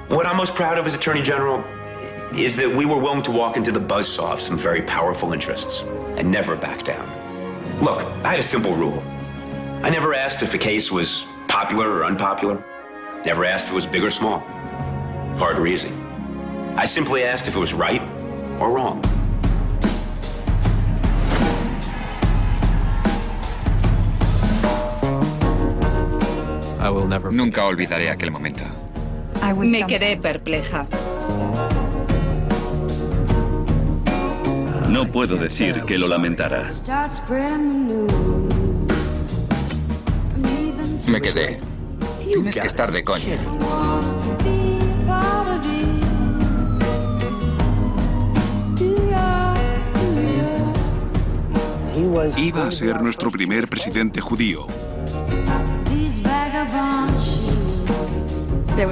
What I'm most proud of as Attorney General is that we were willing to walk into the buzzsaw of some very powerful interests and never back down. Look, I had a simple rule. I never asked if a case was popular or unpopular. Never asked if it was big or small, hard or easy. I simply asked if it was right or wrong. Nunca olvidaré aquel momento. Me quedé perpleja. No puedo decir que lo lamentara. Me quedé. Tienes que estar de coña. Iba a ser nuestro primer presidente judío.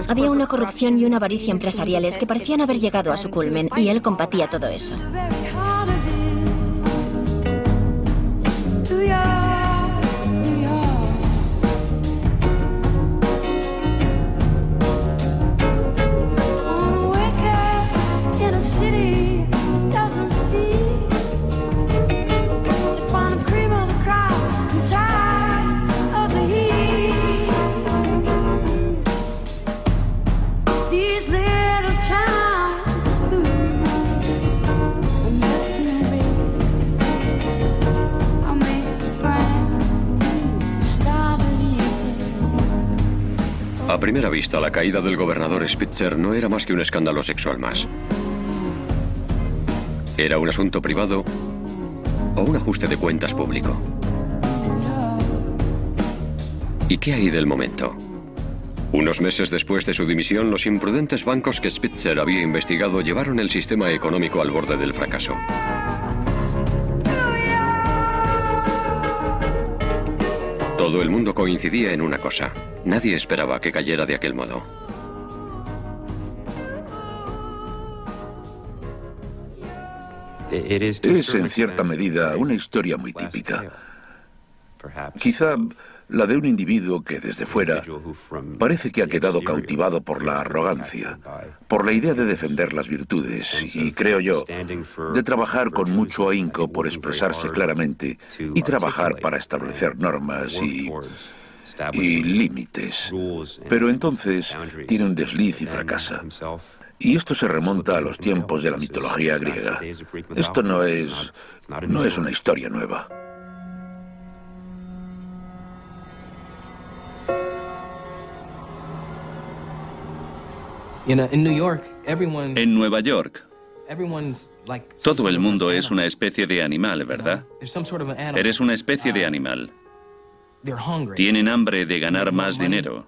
Había una corrupción y una avaricia empresariales que parecían haber llegado a su culmen, y él combatía todo eso. A primera vista, la caída del gobernador Spitzer no era más que un escándalo sexual más. ¿Era un asunto privado o un ajuste de cuentas público? ¿Y qué hay del momento? Unos meses después de su dimisión, los imprudentes bancos que Spitzer había investigado llevaron el sistema económico al borde del fracaso. Todo el mundo coincidía en una cosa. Nadie esperaba que cayera de aquel modo. Es, en cierta medida, una historia muy típica. Quizá la de un individuo que, desde fuera, parece que ha quedado cautivado por la arrogancia, por la idea de defender las virtudes y, creo yo, de trabajar con mucho ahínco por expresarse claramente y trabajar para establecer normas y límites. Pero entonces tiene un desliz y fracasa. Y esto se remonta a los tiempos de la mitología griega. Esto no es una historia nueva. En Nueva York, todo el mundo es una especie de animal, ¿verdad? Eres una especie de animal. Tienen hambre de ganar más dinero,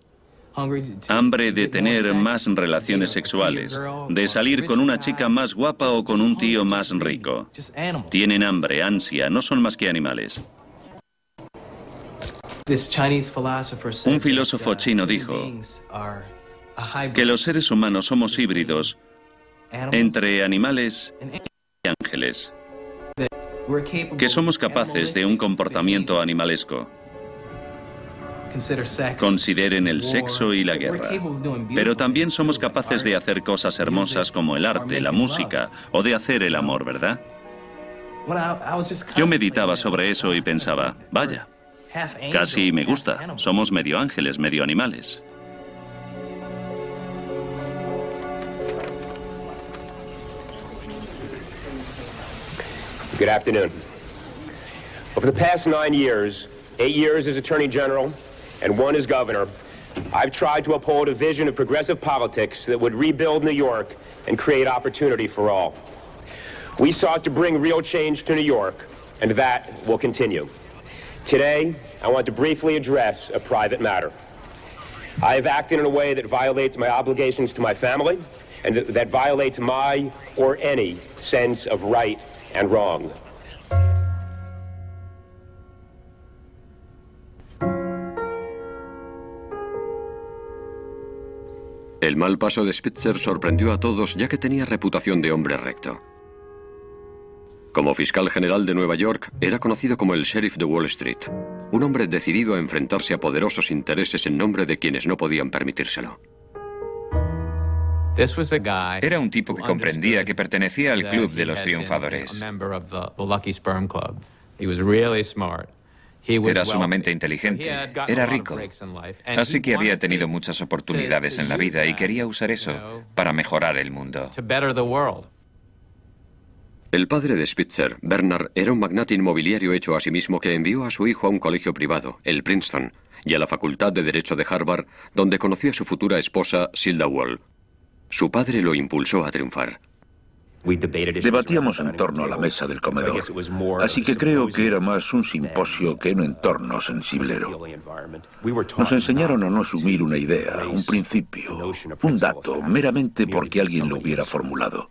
hambre de tener más relaciones sexuales, de salir con una chica más guapa o con un tío más rico. Tienen hambre, ansia, no son más que animales. Un filósofo chino dijo que los seres humanos somos híbridos entre animales y ángeles, que somos capaces de un comportamiento animalesco. Consideren el sexo y la guerra, pero también somos capaces de hacer cosas hermosas como el arte, la música o de hacer el amor, ¿verdad? Yo meditaba sobre eso y pensaba, vaya, casi me gusta, somos medio ángeles, medio animales. Good afternoon. Over the past 9 years, 8 years as Attorney General and 1 as Governor, I've tried to uphold a vision of progressive politics that would rebuild New York and create opportunity for all. We sought to bring real change to New York, and that will continue. Today, I want to briefly address a private matter. I have acted in a way that violates my obligations to my family, and that violates my or any sense of right and wrong. El mal paso de Spitzer sorprendió a todos, ya que tenía reputación de hombre recto. Como fiscal general de Nueva York, era conocido como el sheriff de Wall Street, un hombre decidido a enfrentarse a poderosos intereses en nombre de quienes no podían permitírselo. Era un tipo que comprendía que pertenecía al club de los triunfadores. Era sumamente inteligente, era rico, así que había tenido muchas oportunidades en la vida y quería usar eso para mejorar el mundo. El padre de Spitzer, Bernard, era un magnate inmobiliario hecho a sí mismo que envió a su hijo a un colegio privado, el Princeton, y a la Facultad de Derecho de Harvard, donde conoció a su futura esposa, Zilda Wall. Su padre lo impulsó a triunfar. Debatíamos en torno a la mesa del comedor, así que creo que era más un simposio que un entorno sensiblero. Nos enseñaron a no asumir una idea, un principio, un dato, meramente porque alguien lo hubiera formulado.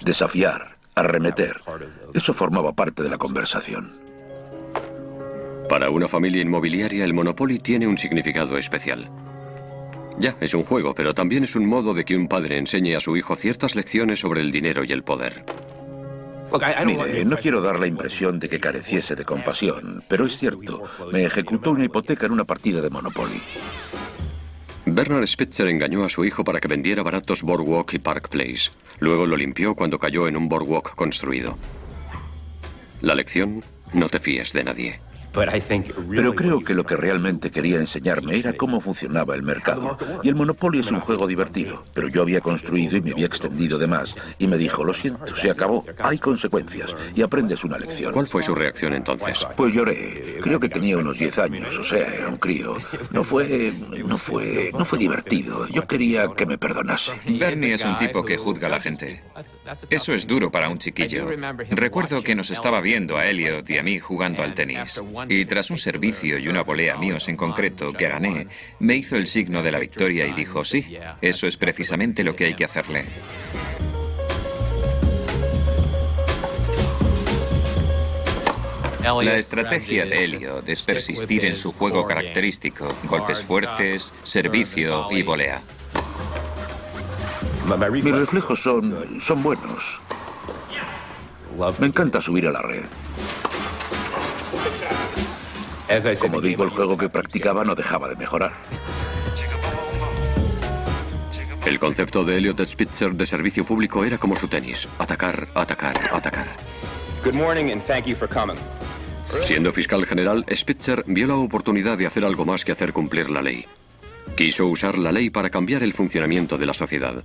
Desafiar, arremeter, eso formaba parte de la conversación. Para una familia inmobiliaria, el Monopoly tiene un significado especial. Ya, es un juego, pero también es un modo de que un padre enseñe a su hijo ciertas lecciones sobre el dinero y el poder. Mire, no quiero dar la impresión de que careciese de compasión, pero es cierto, me ejecutó una hipoteca en una partida de Monopoly. Bernard Spitzer engañó a su hijo para que vendiera baratos Boardwalk y Park Place. Luego lo limpió cuando cayó en un Boardwalk construido. La lección: no te fíes de nadie. Pero creo que lo que realmente quería enseñarme era cómo funcionaba el mercado. Y el Monopoly es un juego divertido, pero yo había construido y me había extendido de más. Y me dijo, lo siento, se acabó, hay consecuencias y aprendes una lección. ¿Cuál fue su reacción entonces? Pues lloré. Creo que tenía unos 10 años, o sea, era un crío. No fue divertido. Yo quería que me perdonase. Bernie es un tipo que juzga a la gente. Eso es duro para un chiquillo. Recuerdo que nos estaba viendo a Elliot y a mí jugando al tenis. Y tras un servicio y una volea míos en concreto que gané, me hizo el signo de la victoria y dijo, sí, eso es precisamente lo que hay que hacerle. La estrategia de Elliot es persistir en su juego característico, golpes fuertes, servicio y volea. Mis reflejos son buenos. Me encanta subir a la red. Como digo, el juego que practicaba no dejaba de mejorar. El concepto de Elliot Spitzer de servicio público era como su tenis: atacar, atacar, atacar. Siendo fiscal general, Spitzer vio la oportunidad de hacer algo más que hacer cumplir la ley. Quiso usar la ley para cambiar el funcionamiento de la sociedad.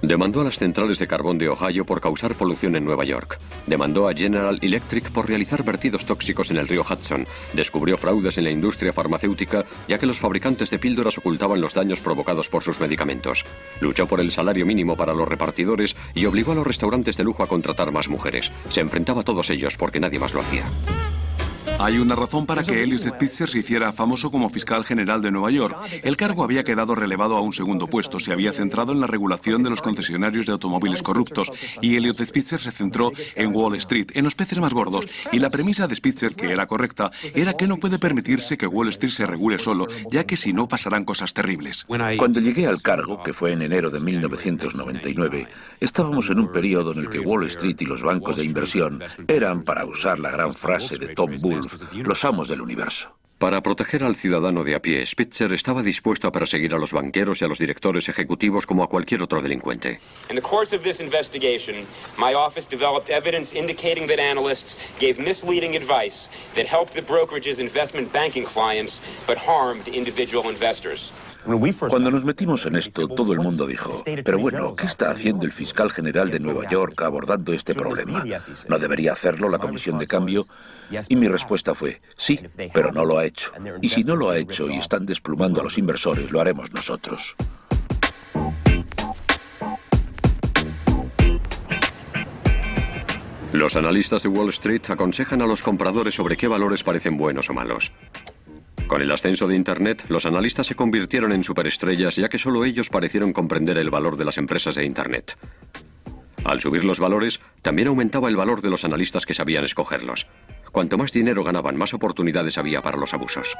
Demandó a las centrales de carbón de Ohio por causar polución en Nueva York. Demandó a General Electric por realizar vertidos tóxicos en el río Hudson. Descubrió fraudes en la industria farmacéutica, ya que los fabricantes de píldoras ocultaban los daños provocados por sus medicamentos. Luchó por el salario mínimo para los repartidores y obligó a los restaurantes de lujo a contratar más mujeres. Se enfrentaba a todos ellos porque nadie más lo hacía. Hay una razón para que Elliot Spitzer se hiciera famoso como fiscal general de Nueva York. El cargo había quedado relevado a un segundo puesto. Se había centrado en la regulación de los concesionarios de automóviles corruptos. Y Elliot Spitzer se centró en Wall Street, en los peces más gordos. Y la premisa de Spitzer, que era correcta, era que no puede permitirse que Wall Street se regule solo, ya que si no pasarán cosas terribles. Cuando llegué al cargo, que fue en enero de 1999, estábamos en un periodo en el que Wall Street y los bancos de inversión eran, para usar la gran frase de Tom Wolfe, los amos del universo. Para proteger al ciudadano de a pie, Spitzer estaba dispuesto a perseguir a los banqueros y a los directores ejecutivos como a cualquier otro delincuente. In the course of this investigation, my office developed evidence indicating that analysts gave misleading advice that helped the brokerage's investment banking clients but harmed individual investors. Cuando nos metimos en esto, todo el mundo dijo, pero bueno, ¿qué está haciendo el fiscal general de Nueva York abordando este problema? ¿No debería hacerlo la comisión de cambio? Y mi respuesta fue, sí, pero no lo ha hecho. Y si no lo ha hecho y están desplumando a los inversores, lo haremos nosotros. Los analistas de Wall Street aconsejan a los compradores sobre qué valores parecen buenos o malos. Con el ascenso de Internet, los analistas se convirtieron en superestrellas, ya que solo ellos parecieron comprender el valor de las empresas de Internet. Al subir los valores, también aumentaba el valor de los analistas que sabían escogerlos. Cuanto más dinero ganaban, más oportunidades había para los abusos.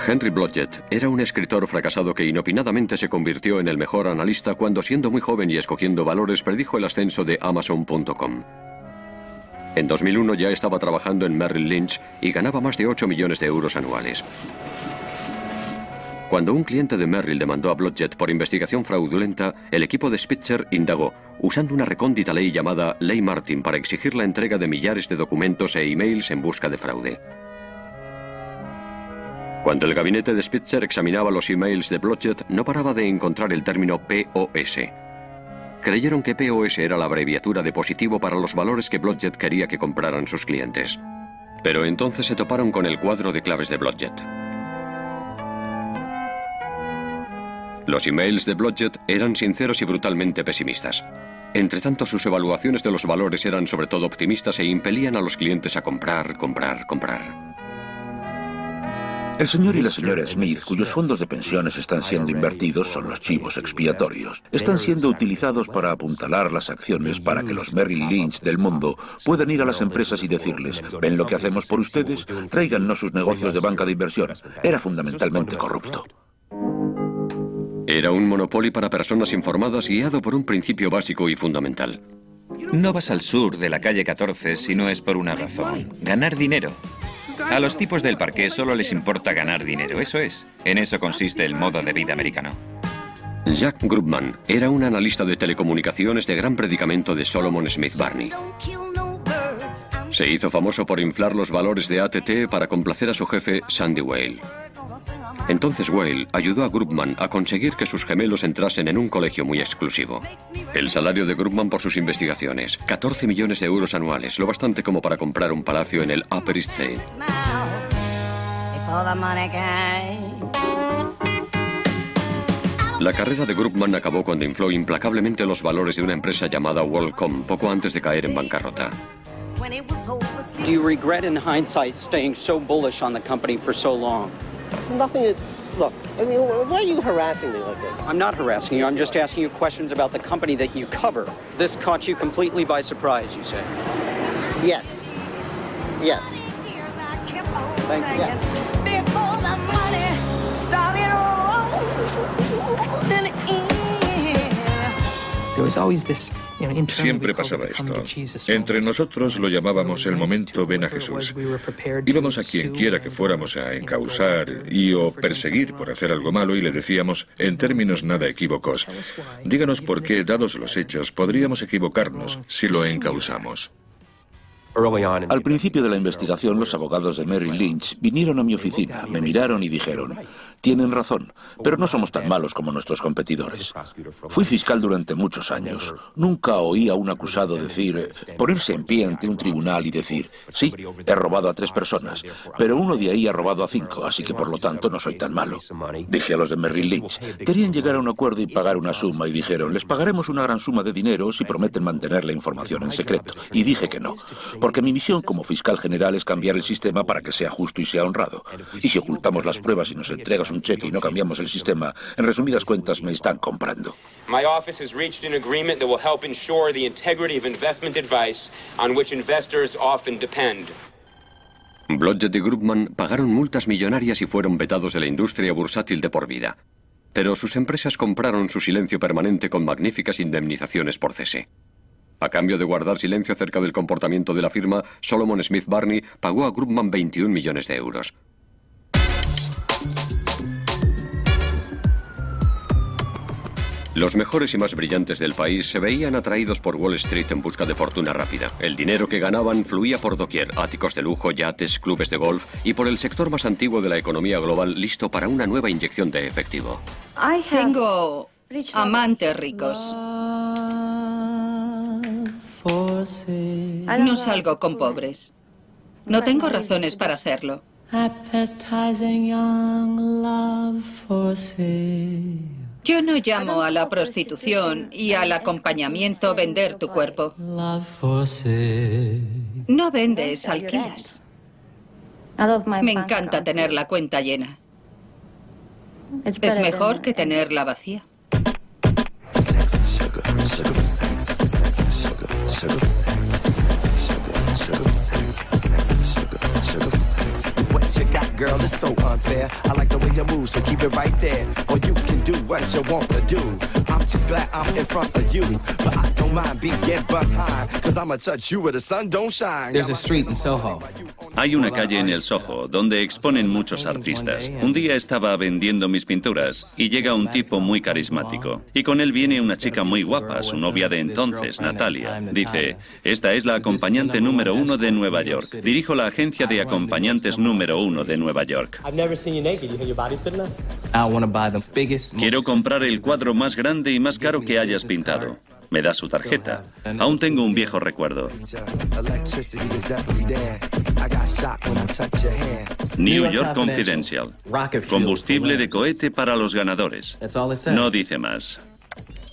Henry Blodgett era un escritor fracasado que inopinadamente se convirtió en el mejor analista cuando, siendo muy joven y escogiendo valores, predijo el ascenso de Amazon.com. En 2001 ya estaba trabajando en Merrill Lynch y ganaba más de 8 millones de euros anuales. Cuando un cliente de Merrill demandó a Blodgett por investigación fraudulenta, el equipo de Spitzer indagó, usando una recóndita ley llamada Ley Martin para exigir la entrega de millares de documentos e emails en busca de fraude. Cuando el gabinete de Spitzer examinaba los emails de Blodgett, no paraba de encontrar el término POS. Creyeron que POS era la abreviatura de positivo para los valores que Blodgett quería que compraran sus clientes. Pero entonces se toparon con el cuadro de claves de Blodgett. Los emails de Blodgett eran sinceros y brutalmente pesimistas. Entretanto, sus evaluaciones de los valores eran sobre todo optimistas e impelían a los clientes a comprar, comprar, comprar. El señor y la señora Smith, cuyos fondos de pensiones están siendo invertidos, son los chivos expiatorios. Están siendo utilizados para apuntalar las acciones para que los Merrill Lynch del mundo puedan ir a las empresas y decirles: ¿ven lo que hacemos por ustedes? Tráigannos sus negocios de banca de inversión. Era fundamentalmente corrupto. Era un monopolio para personas informadas guiado por un principio básico y fundamental. No vas al sur de la calle 14 si no es por una razón: ganar dinero. A los tipos del parqué solo les importa ganar dinero, eso es. En eso consiste el modo de vida americano. Jack Grubman era un analista de telecomunicaciones de gran predicamento de Solomon Smith Barney. Se hizo famoso por inflar los valores de ATT para complacer a su jefe, Sandy Weill. Entonces Weill ayudó a Grubman a conseguir que sus gemelos entrasen en un colegio muy exclusivo. El salario de Grubman por sus investigaciones, 14 millones de euros anuales, lo bastante como para comprar un palacio en el Upper East Side. La carrera de Grubman acabó cuando infló implacablemente los valores de una empresa llamada WorldCom poco antes de caer en bancarrota. Do you regret in hindsight staying so bullish on the company for so long? Nothing. Look, I mean, why are you harassing me like that? I'm not harassing you. I'm just asking you questions about the company that you cover. This caught you completely by surprise, you say? Yes. Yes. Thank you. Yeah. Before the money started rolling in. Siempre pasaba esto. Entre nosotros lo llamábamos el momento ven a Jesús. Íbamos a quien quiera que fuéramos a encausar y o perseguir por hacer algo malo y le decíamos, en términos nada equívocos: díganos por qué, dados los hechos, podríamos equivocarnos si lo encausamos. Al principio de la investigación, los abogados de Merrill Lynch vinieron a mi oficina, me miraron y dijeron: tienen razón, pero no somos tan malos como nuestros competidores. Fui fiscal durante muchos años. Nunca oí a un acusado ponerse en pie ante un tribunal y decir: sí, he robado a 3 personas, pero uno de ahí ha robado a 5, así que por lo tanto no soy tan malo. Dije a los de Merrill Lynch: querían llegar a un acuerdo y pagar una suma, y dijeron: les pagaremos una gran suma de dinero si prometen mantener la información en secreto. Y dije que no, porque mi misión como fiscal general es cambiar el sistema para que sea justo y sea honrado. Y si ocultamos las pruebas y nos entregas un cheque y no cambiamos el sistema, en resumidas cuentas me están comprando. My office has reached an agreement that will help ensure the integrity of investment advice on which investors often depend. Blodgett y Grubman pagaron multas millonarias y fueron vetados de la industria bursátil de por vida. Pero sus empresas compraron su silencio permanente con magníficas indemnizaciones por cese. A cambio de guardar silencio acerca del comportamiento de la firma, Solomon Smith Barney pagó a Grubman 21 millones de euros. Los mejores y más brillantes del país se veían atraídos por Wall Street en busca de fortuna rápida. El dinero que ganaban fluía por doquier: áticos de lujo, yates, clubes de golf y por el sector más antiguo de la economía global, listo para una nueva inyección de efectivo. Tengo amantes ricos. No salgo con pobres. No tengo razones para hacerlo. Yo no llamo a la prostitución y al acompañamiento vender tu cuerpo. No vendes, alquilas. Me encanta tener la cuenta llena. Es mejor que tenerla vacía. the move, so keep it right there, or you can do what you want to do. I'm just glad I'm in front of you, but I don't mind being behind, cause I'ma touch you where the sun don't shine. There's a street in Soho. Hay una calle en el Soho donde exponen muchos artistas. Un día estaba vendiendo mis pinturas y llega un tipo muy carismático. Y con él viene una chica muy guapa, su novia de entonces, Natalia. Dice, esta es la acompañante número 1 de Nueva York. Dirijo la agencia de acompañantes número 1 de Nueva York. Quiero comprar el cuadro más grande y más caro que hayas pintado. Me da su tarjeta. Aún tengo un viejo recuerdo. New York Confidential. Combustible de cohete para los ganadores. No dice más.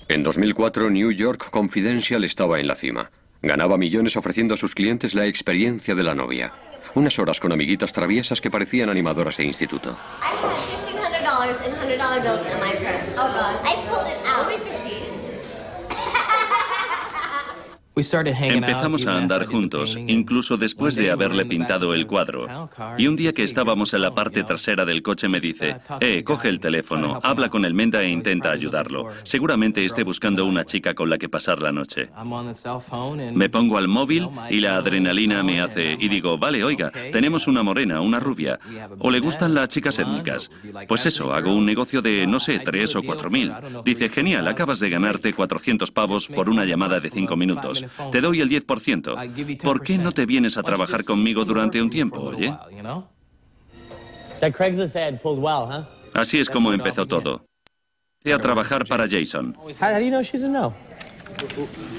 En 2004, New York Confidential estaba en la cima. Ganaba millones ofreciendo a sus clientes la experiencia de la novia. Unas horas con amiguitas traviesas que parecían animadoras de instituto. $1,500 and $100 bills in my purse. Oh God. I pulled it out. Empezamos a andar juntos, incluso después de haberle pintado el cuadro. Y un día que estábamos en la parte trasera del coche me dice, coge el teléfono, habla con el menda e intenta ayudarlo. Seguramente esté buscando una chica con la que pasar la noche. Me pongo al móvil y la adrenalina me hace, y digo, vale, oiga, tenemos una morena, una rubia. ¿O le gustan las chicas étnicas? Pues eso, hago un negocio de, no sé, 3 o 4 mil. Dice, genial, acabas de ganarte 400 pavos por una llamada de 5 minutos. Te doy el 10%. ¿Por qué no te vienes a trabajar conmigo durante un tiempo, oye? Así es como empezó todo. Empecé a trabajar para Jason.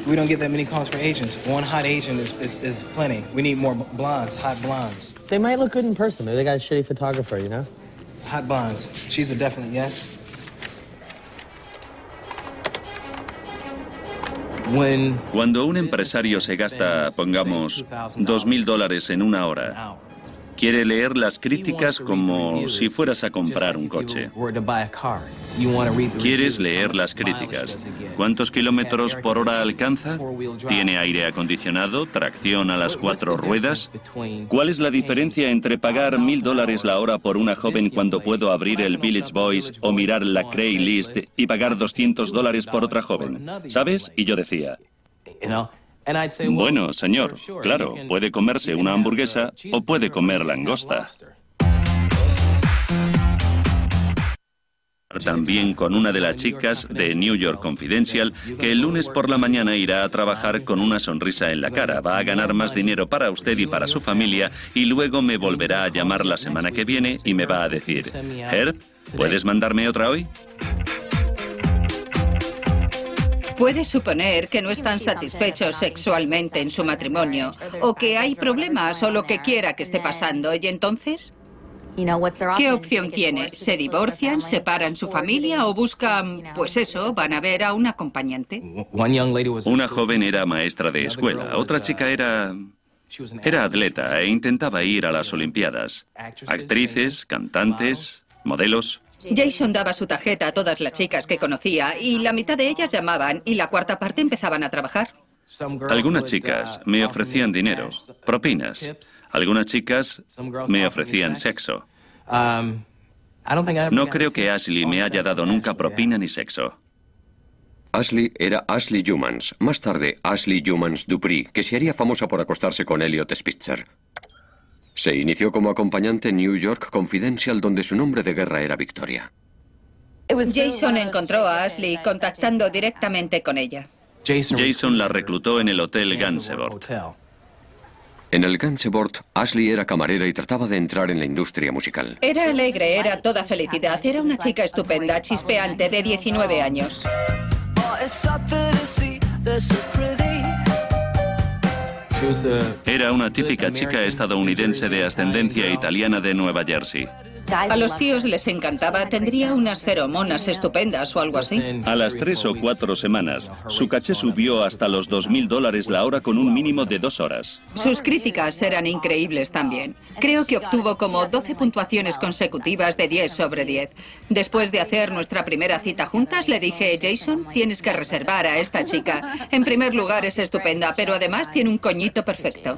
We don't get that many calls for Asians. One hot Asian is plenty. We need more blondes, hot blondes. They might look good in person. Maybe they got a shitty photographer, you know? Hot blondes. She's a definite yes. Cuando un empresario se gasta, pongamos, $2,000 en una hora, quiere leer las críticas como si fueras a comprar un coche. Quieres leer las críticas. ¿Cuántos kilómetros por hora alcanza? ¿Tiene aire acondicionado? ¿Tracción a las 4 ruedas? ¿Cuál es la diferencia entre pagar $1,000 la hora por una joven cuando puedo abrir el Village Voice o mirar la Craigslist y pagar $200 por otra joven? ¿Sabes? Y yo decía, bueno, señor, claro, puede comerse una hamburguesa o puede comer langosta. También con una de las chicas de New York Confidential, que el lunes por la mañana irá a trabajar con una sonrisa en la cara. Va a ganar más dinero para usted y para su familia y luego me volverá a llamar la semana que viene y me va a decir, Herb, ¿puedes mandarme otra hoy? Puede suponer que no están satisfechos sexualmente en su matrimonio, o que hay problemas o lo que quiera que esté pasando, y entonces, ¿qué opción tiene? ¿Se divorcian, separan su familia o buscan, pues eso, van a ver a un acompañante? Una joven era maestra de escuela, otra chica era atleta e intentaba ir a las Olimpiadas. Actrices, cantantes, modelos. Jason daba su tarjeta a todas las chicas que conocía y la mitad de ellas llamaban y la cuarta parte empezaban a trabajar. Algunas chicas me ofrecían dinero, propinas. Algunas chicas me ofrecían sexo. No creo que Ashley me haya dado nunca propina ni sexo. Ashley era Ashley Jumans, más tarde Ashley Jumans Dupree, que se haría famosa por acostarse con Elliot Spitzer. Se inició como acompañante en New York Confidential, donde su nombre de guerra era Victoria. Jason encontró a Ashley contactando directamente con ella. Jason la reclutó en el Hotel Gansevoort. En el Gansevoort, Ashley era camarera y trataba de entrar en la industria musical. Era alegre, era toda felicidad. Era una chica estupenda, chispeante, de 19 años. Era una típica chica estadounidense de ascendencia italiana de Nueva Jersey. A los tíos les encantaba, tendría unas feromonas estupendas o algo así. A las 3 o 4 semanas, su caché subió hasta los $2,000 la hora con un mínimo de 2 horas. Sus críticas eran increíbles también. Creo que obtuvo como 12 puntuaciones consecutivas de 10 sobre 10. Después de hacer nuestra primera cita juntas, le dije, Jason, tienes que reservar a esta chica. En primer lugar es estupenda, pero además tiene un coñito perfecto.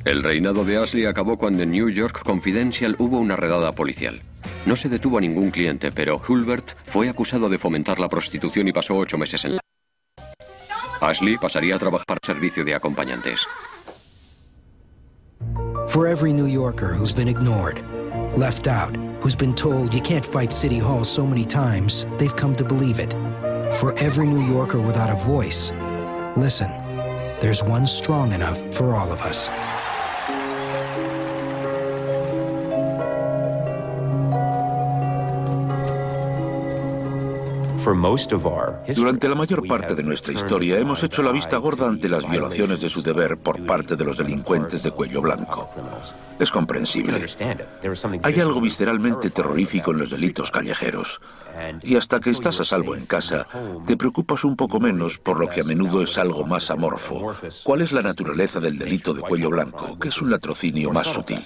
El reinado de Ashley acabó cuando en New York Confidential hubo una redada policial. No se detuvo a ningún cliente, pero Hulbert fue acusado de fomentar la prostitución y pasó 8 meses en la... Ashley pasaría a trabajar para servicio de acompañantes. For every New Yorker who's been ignored, left out, who's been told you can't fight City Hall so many times, they've come to believe it. For every New Yorker without a voice, listen, there's one strong enough for all of us. Durante la mayor parte de nuestra historia hemos hecho la vista gorda ante las violaciones de su deber por parte de los delincuentes de cuello blanco. Es comprensible. Hay algo visceralmente terrorífico en los delitos callejeros. Y hasta que estás a salvo en casa, te preocupas un poco menos por lo que a menudo es algo más amorfo. ¿Cuál es la naturaleza del delito de cuello blanco, que es un latrocinio más sutil?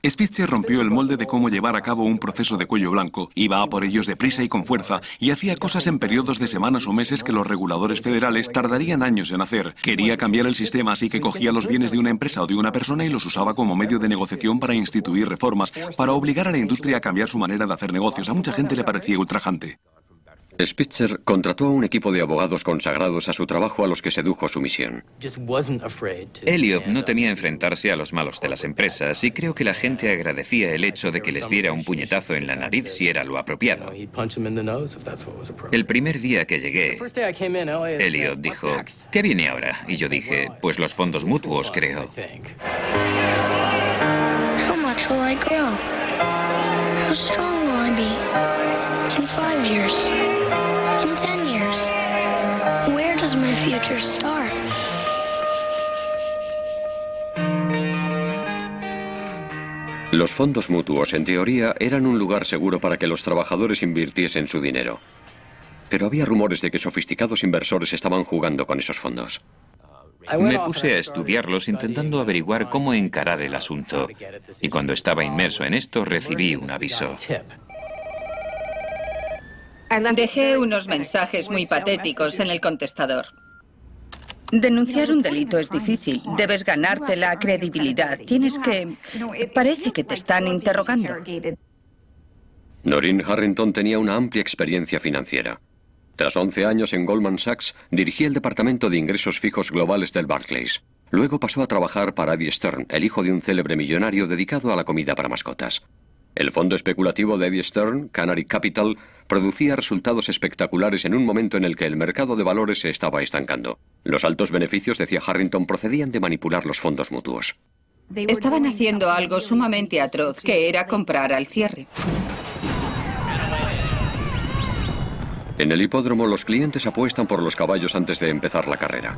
Spitzer rompió el molde de cómo llevar a cabo un proceso de cuello blanco. Iba a por ellos deprisa y con fuerza y hacía cosas en periodos de semanas o meses que los reguladores federales tardarían años en hacer. Quería cambiar el sistema, así que cogía los bienes de una empresa o de una persona y los usaba como medio de negociación para instituir reformas, para obligar a la industria a cambiar su manera de hacer negocios. A mucha gente le parecía ultrajante. Spitzer contrató a un equipo de abogados consagrados a su trabajo a los que sedujo su misión. Elliot no temía enfrentarse a los malos de las empresas y creo que la gente agradecía el hecho de que les diera un puñetazo en la nariz si era lo apropiado. El primer día que llegué, Elliot dijo, ¿qué viene ahora? Y yo dije, pues los fondos mutuos, creo. How much will I grow? How strong will I be? In 5 years? In 10 years? Where does my future start? Los fondos mutuos, en teoría, eran un lugar seguro para que los trabajadores invirtiesen su dinero. Pero había rumores de que sofisticados inversores estaban jugando con esos fondos. Me puse a estudiarlos intentando averiguar cómo encarar el asunto. Y cuando estaba inmerso en esto, recibí un aviso. Dejé unos mensajes muy patéticos en el contestador. Denunciar un delito es difícil. Debes ganarte la credibilidad. Tienes que... Parece que te están interrogando. Noreen Harrington tenía una amplia experiencia financiera. Tras 11 años en Goldman Sachs, dirigía el Departamento de Ingresos Fijos Globales del Barclays. Luego pasó a trabajar para Eddie Stern, el hijo de un célebre millonario dedicado a la comida para mascotas. El fondo especulativo de Eddie Stern, Canary Capital, producía resultados espectaculares en un momento en el que el mercado de valores se estaba estancando. Los altos beneficios, decía Harrington, procedían de manipular los fondos mutuos. Estaban haciendo algo sumamente atroz, que era comprar al cierre. En el hipódromo, los clientes apuestan por los caballos antes de empezar la carrera.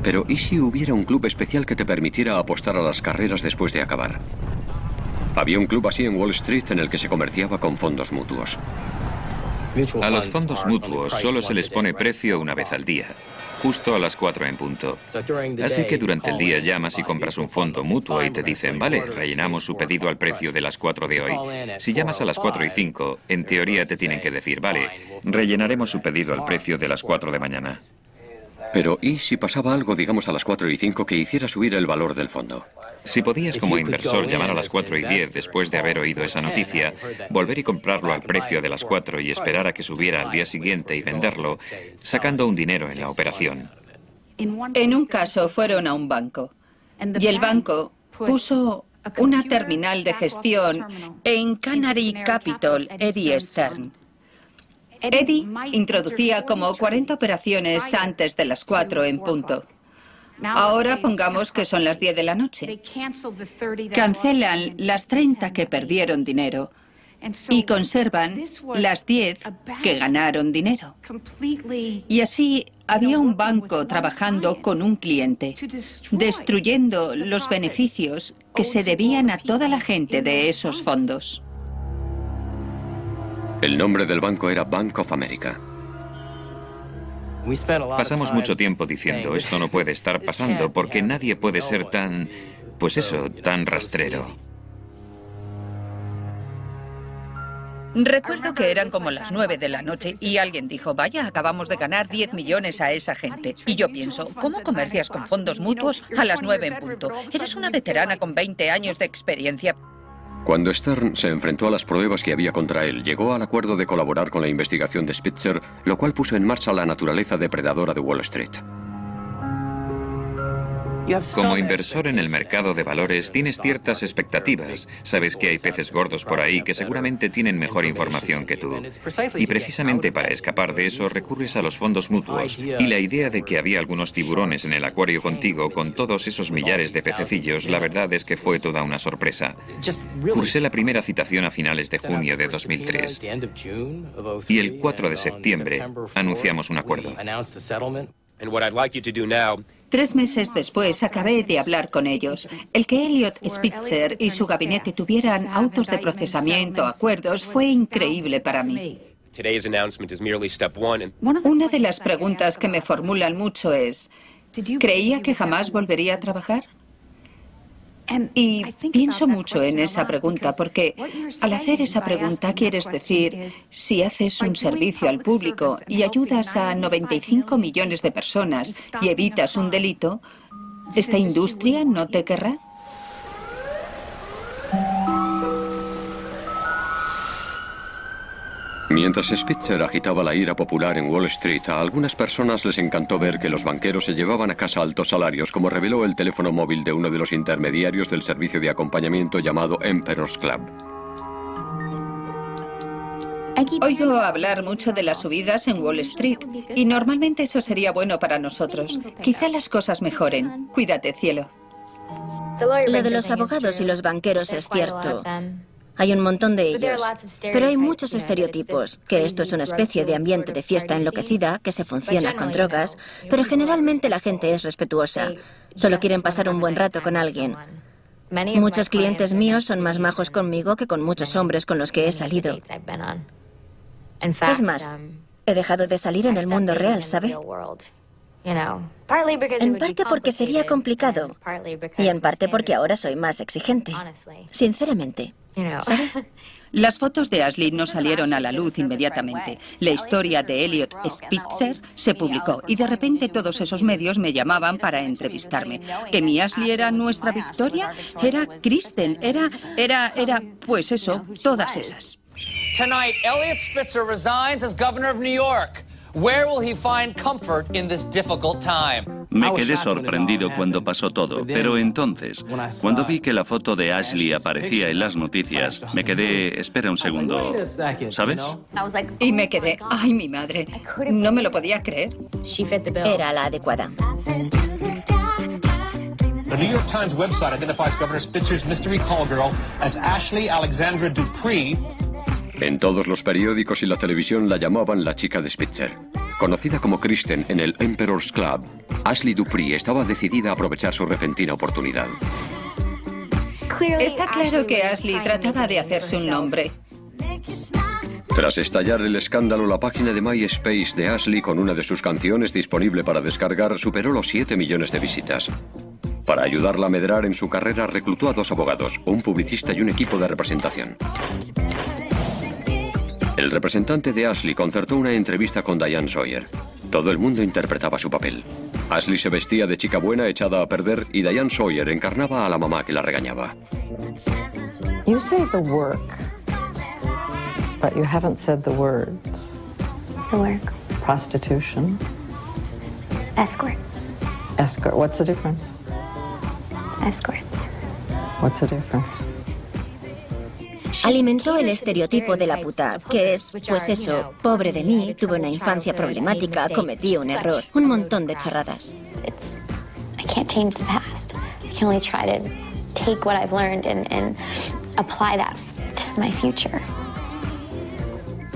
Pero ¿y si hubiera un club especial que te permitiera apostar a las carreras después de acabar? Había un club así en Wall Street en el que se comerciaba con fondos mutuos. A los fondos mutuos solo se les pone precio una vez al día, justo a las 4 en punto. Así que durante el día llamas y compras un fondo mutuo y te dicen, vale, rellenamos su pedido al precio de las 4 de hoy. Si llamas a las 4 y 5, en teoría te tienen que decir, vale, rellenaremos su pedido al precio de las 4 de mañana. Pero ¿y si pasaba algo, digamos, a las 4 y 5 que hiciera subir el valor del fondo? Si podías como inversor llamar a las 4 y 10 después de haber oído esa noticia, volver y comprarlo al precio de las 4 y esperar a que subiera al día siguiente y venderlo, sacando un dinero en la operación. En un caso fueron a un banco y el banco puso una terminal de gestión en Canary Capital, Eddie Stern. Eddie introducía como 40 operaciones antes de las 4 en punto. Ahora pongamos que son las 10 de la noche. Cancelan las 30 que perdieron dinero y conservan las 10 que ganaron dinero. Y así había un banco trabajando con un cliente, destruyendo los beneficios que se debían a toda la gente de esos fondos. El nombre del banco era Bank of America. Pasamos mucho tiempo diciendo, esto no puede estar pasando porque nadie puede ser tan, pues eso, tan rastrero. Recuerdo que eran como las 9 de la noche y alguien dijo, vaya, acabamos de ganar 10 millones a esa gente. Y yo pienso, ¿cómo comercias con fondos mutuos a las 9 en punto? Eres una veterana con 20 años de experiencia. Cuando Stern se enfrentó a las pruebas que había contra él, llegó al acuerdo de colaborar con la investigación de Spitzer, lo cual puso en marcha la naturaleza depredadora de Wall Street. Como inversor en el mercado de valores tienes ciertas expectativas. Sabes que hay peces gordos por ahí que seguramente tienen mejor información que tú. Y precisamente para escapar de eso recurres a los fondos mutuos. Y la idea de que había algunos tiburones en el acuario contigo con todos esos millares de pececillos, la verdad es que fue toda una sorpresa. Cursé la primera citación a finales de junio de 2003. Y el 4 de septiembre anunciamos un acuerdo. 3 meses después acabé de hablar con ellos. El que Eliot Spitzer y su gabinete tuvieran autos de procesamiento, acuerdos, fue increíble para mí. Una de las preguntas que me formulan mucho es, ¿creía que jamás volvería a trabajar? Y pienso mucho en esa pregunta porque al hacer esa pregunta quieres decir, si haces un servicio al público y ayudas a 95 millones de personas y evitas un delito, ¿esta industria no te querrá? Mientras Spitzer agitaba la ira popular en Wall Street, a algunas personas les encantó ver que los banqueros se llevaban a casa altos salarios, como reveló el teléfono móvil de uno de los intermediarios del servicio de acompañamiento llamado Emperor's Club. Oigo hablar mucho de las subidas en Wall Street y normalmente eso sería bueno para nosotros. Quizá las cosas mejoren. Cuídate, cielo. Lo de los abogados y los banqueros es cierto. Hay un montón de ellos, pero hay muchos estereotipos, que esto es una especie de ambiente de fiesta enloquecida, que se funciona con drogas, pero generalmente la gente es respetuosa, solo quieren pasar un buen rato con alguien. Muchos clientes míos son más majos conmigo que con muchos hombres con los que he salido. Es más, he dejado de salir en el mundo real, ¿sabe? En parte porque sería complicado y en parte porque ahora soy más exigente, sinceramente. ¿Sabe? Las fotos de Ashley no salieron a la luz inmediatamente. La historia de Eliot Spitzer se publicó y de repente todos esos medios me llamaban para entrevistarme. ¿Que mi Ashley era nuestra Victoria? ¿Era Kristen? ¿Era, pues eso, todas esas? Tonight, Eliot Spitzer resigns as governor of New York. Where will he find comfort in this difficult time? Me quedé sorprendido cuando pasó todo, pero entonces, cuando vi que la foto de Ashley aparecía en las noticias, me quedé, espera un segundo, ¿sabes? Y me quedé, ay, mi madre, no me lo podía creer. Era la adecuada. The New York Times website identifies Governor Spitzer's mystery call girl as Ashley Alexandra Dupree. En todos los periódicos y la televisión la llamaban la chica de Spitzer. Conocida como Kristen en el Emperor's Club, Ashley Dupree estaba decidida a aprovechar su repentina oportunidad. Está claro que Ashley trataba de hacerse un nombre. Tras estallar el escándalo, la página de MySpace de Ashley con una de sus canciones disponible para descargar superó los 7 millones de visitas. Para ayudarla a medrar en su carrera, reclutó a 2 abogados, un publicista y un equipo de representación. El representante de Ashley concertó una entrevista con Diane Sawyer. Todo el mundo interpretaba su papel. Ashley se vestía de chica buena echada a perder y Diane Sawyer encarnaba a la mamá que la regañaba. You say the work, but you haven't said the words. The work. Prostitution. Escort. Escort. What's the difference? Escort. What's the difference? Alimentó el estereotipo de la puta, que es, pues eso, pobre de mí, tuve una infancia problemática, cometí un error, un montón de chorradas. I can't change the past. I can only try to take what I've learned and apply that to my future.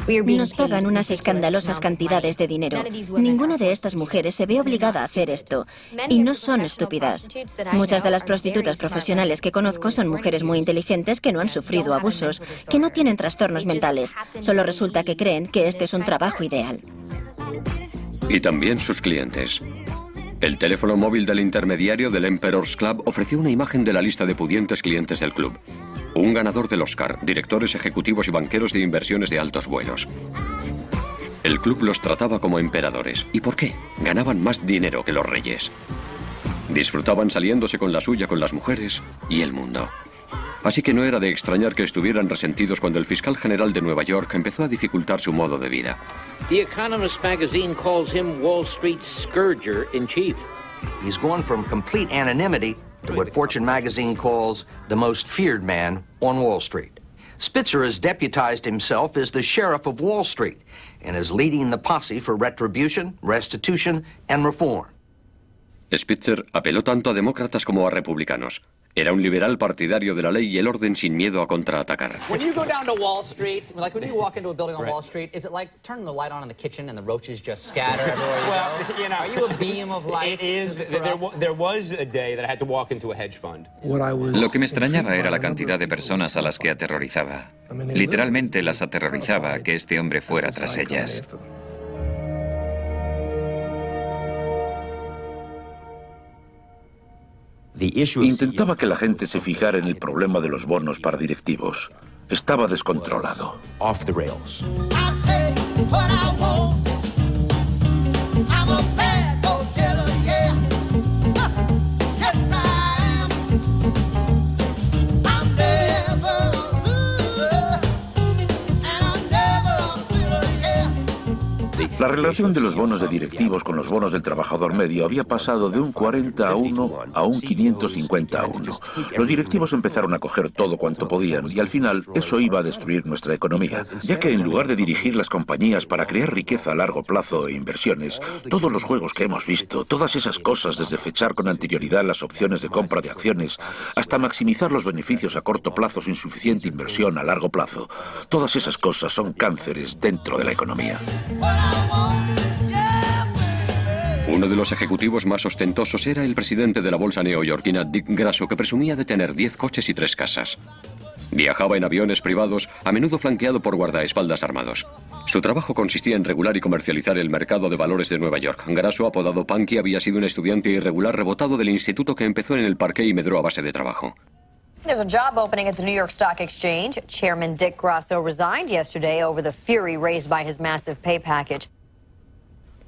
Nos pagan unas escandalosas cantidades de dinero. Ninguna de estas mujeres se ve obligada a hacer esto. Y no son estúpidas. Muchas de las prostitutas profesionales que conozco son mujeres muy inteligentes que no han sufrido abusos, que no tienen trastornos mentales. Solo resulta que creen que este es un trabajo ideal. Y también sus clientes. El teléfono móvil del intermediario del Emperor's Club ofreció una imagen de la lista de pudientes clientes del club. Un ganador del Oscar, directores ejecutivos y banqueros de inversiones de altos vuelos. El club los trataba como emperadores. ¿Y por qué? Ganaban más dinero que los reyes. Disfrutaban saliéndose con la suya con las mujeres y el mundo. Así que no era de extrañar que estuvieran resentidos cuando el fiscal general de Nueva York empezó a dificultar su modo de vida. The Economist magazine calls him Wall Street's scourger in chief. He's gone from complete anonymity to what Fortune magazine calls the most feared man on Wall Street. Spitzer has deputized himself as the sheriff of Wall Street and is leading the posse for retribution, restitution, and reform. Spitzer apeló tanto a demócratas como a republicanos. Era un liberal partidario de la ley y el orden sin miedo a contraatacar. When you go down to Wall Street, like when you walk into a building on Wall Street, is it like turning the light on in the kitchen and the roaches just scatter everywhere you go? You know, are you a beam of light? It is. There was a day that I had to walk into a hedge fund. Lo que me extrañaba era la cantidad de personas a las que aterrorizaba. Literalmente las aterrorizaba que este hombre fuera tras ellas. Intentaba que la gente se fijara en el problema de los bonos para directivos. Estaba descontrolado. Off the rails. La relación de los bonos de directivos con los bonos del trabajador medio había pasado de un 40 a 1 a un 550 a 1. Los directivos empezaron a coger todo cuanto podían y al final eso iba a destruir nuestra economía, ya que en lugar de dirigir las compañías para crear riqueza a largo plazo e inversiones, todos los juegos que hemos visto, todas esas cosas desde fechar con anterioridad las opciones de compra de acciones hasta maximizar los beneficios a corto plazo sin suficiente inversión a largo plazo, todas esas cosas son cánceres dentro de la economía. Uno de los ejecutivos más ostentosos era el presidente de la bolsa neoyorquina, Dick Grasso, que presumía de tener 10 coches y 3 casas. Viajaba en aviones privados, a menudo flanqueado por guardaespaldas armados. Su trabajo consistía en regular y comercializar el mercado de valores de Nueva York. Grasso, apodado Punky, había sido un estudiante irregular rebotado del instituto que empezó en el parqué y medró a base de trabajo. There's a job opening at the New York Stock Exchange. Chairman Dick Grasso resigned yesterday over the fury raised by his massive pay package.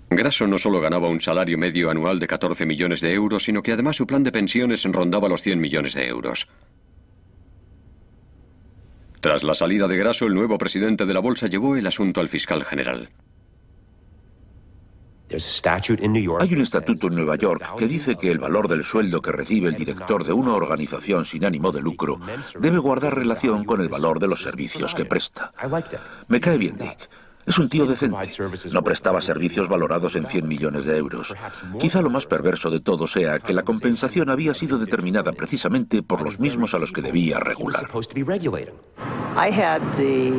Grasso no solo ganaba un salario medio anual de 14 millones de euros, sino que además su plan de pensiones rondaba los 100 millones de euros. Tras la salida de Grasso, el nuevo presidente de la bolsa llevó el asunto al fiscal general. Hay un estatuto en Nueva York que dice que el valor del sueldo que recibe el director de una organización sin ánimo de lucro debe guardar relación con el valor de los servicios que presta. Me cae bien Dick. Es un tío decente. No prestaba servicios valorados en 100 millones de euros. Quizá lo más perverso de todo sea que la compensación había sido determinada precisamente por los mismos a los que debía regular. I had the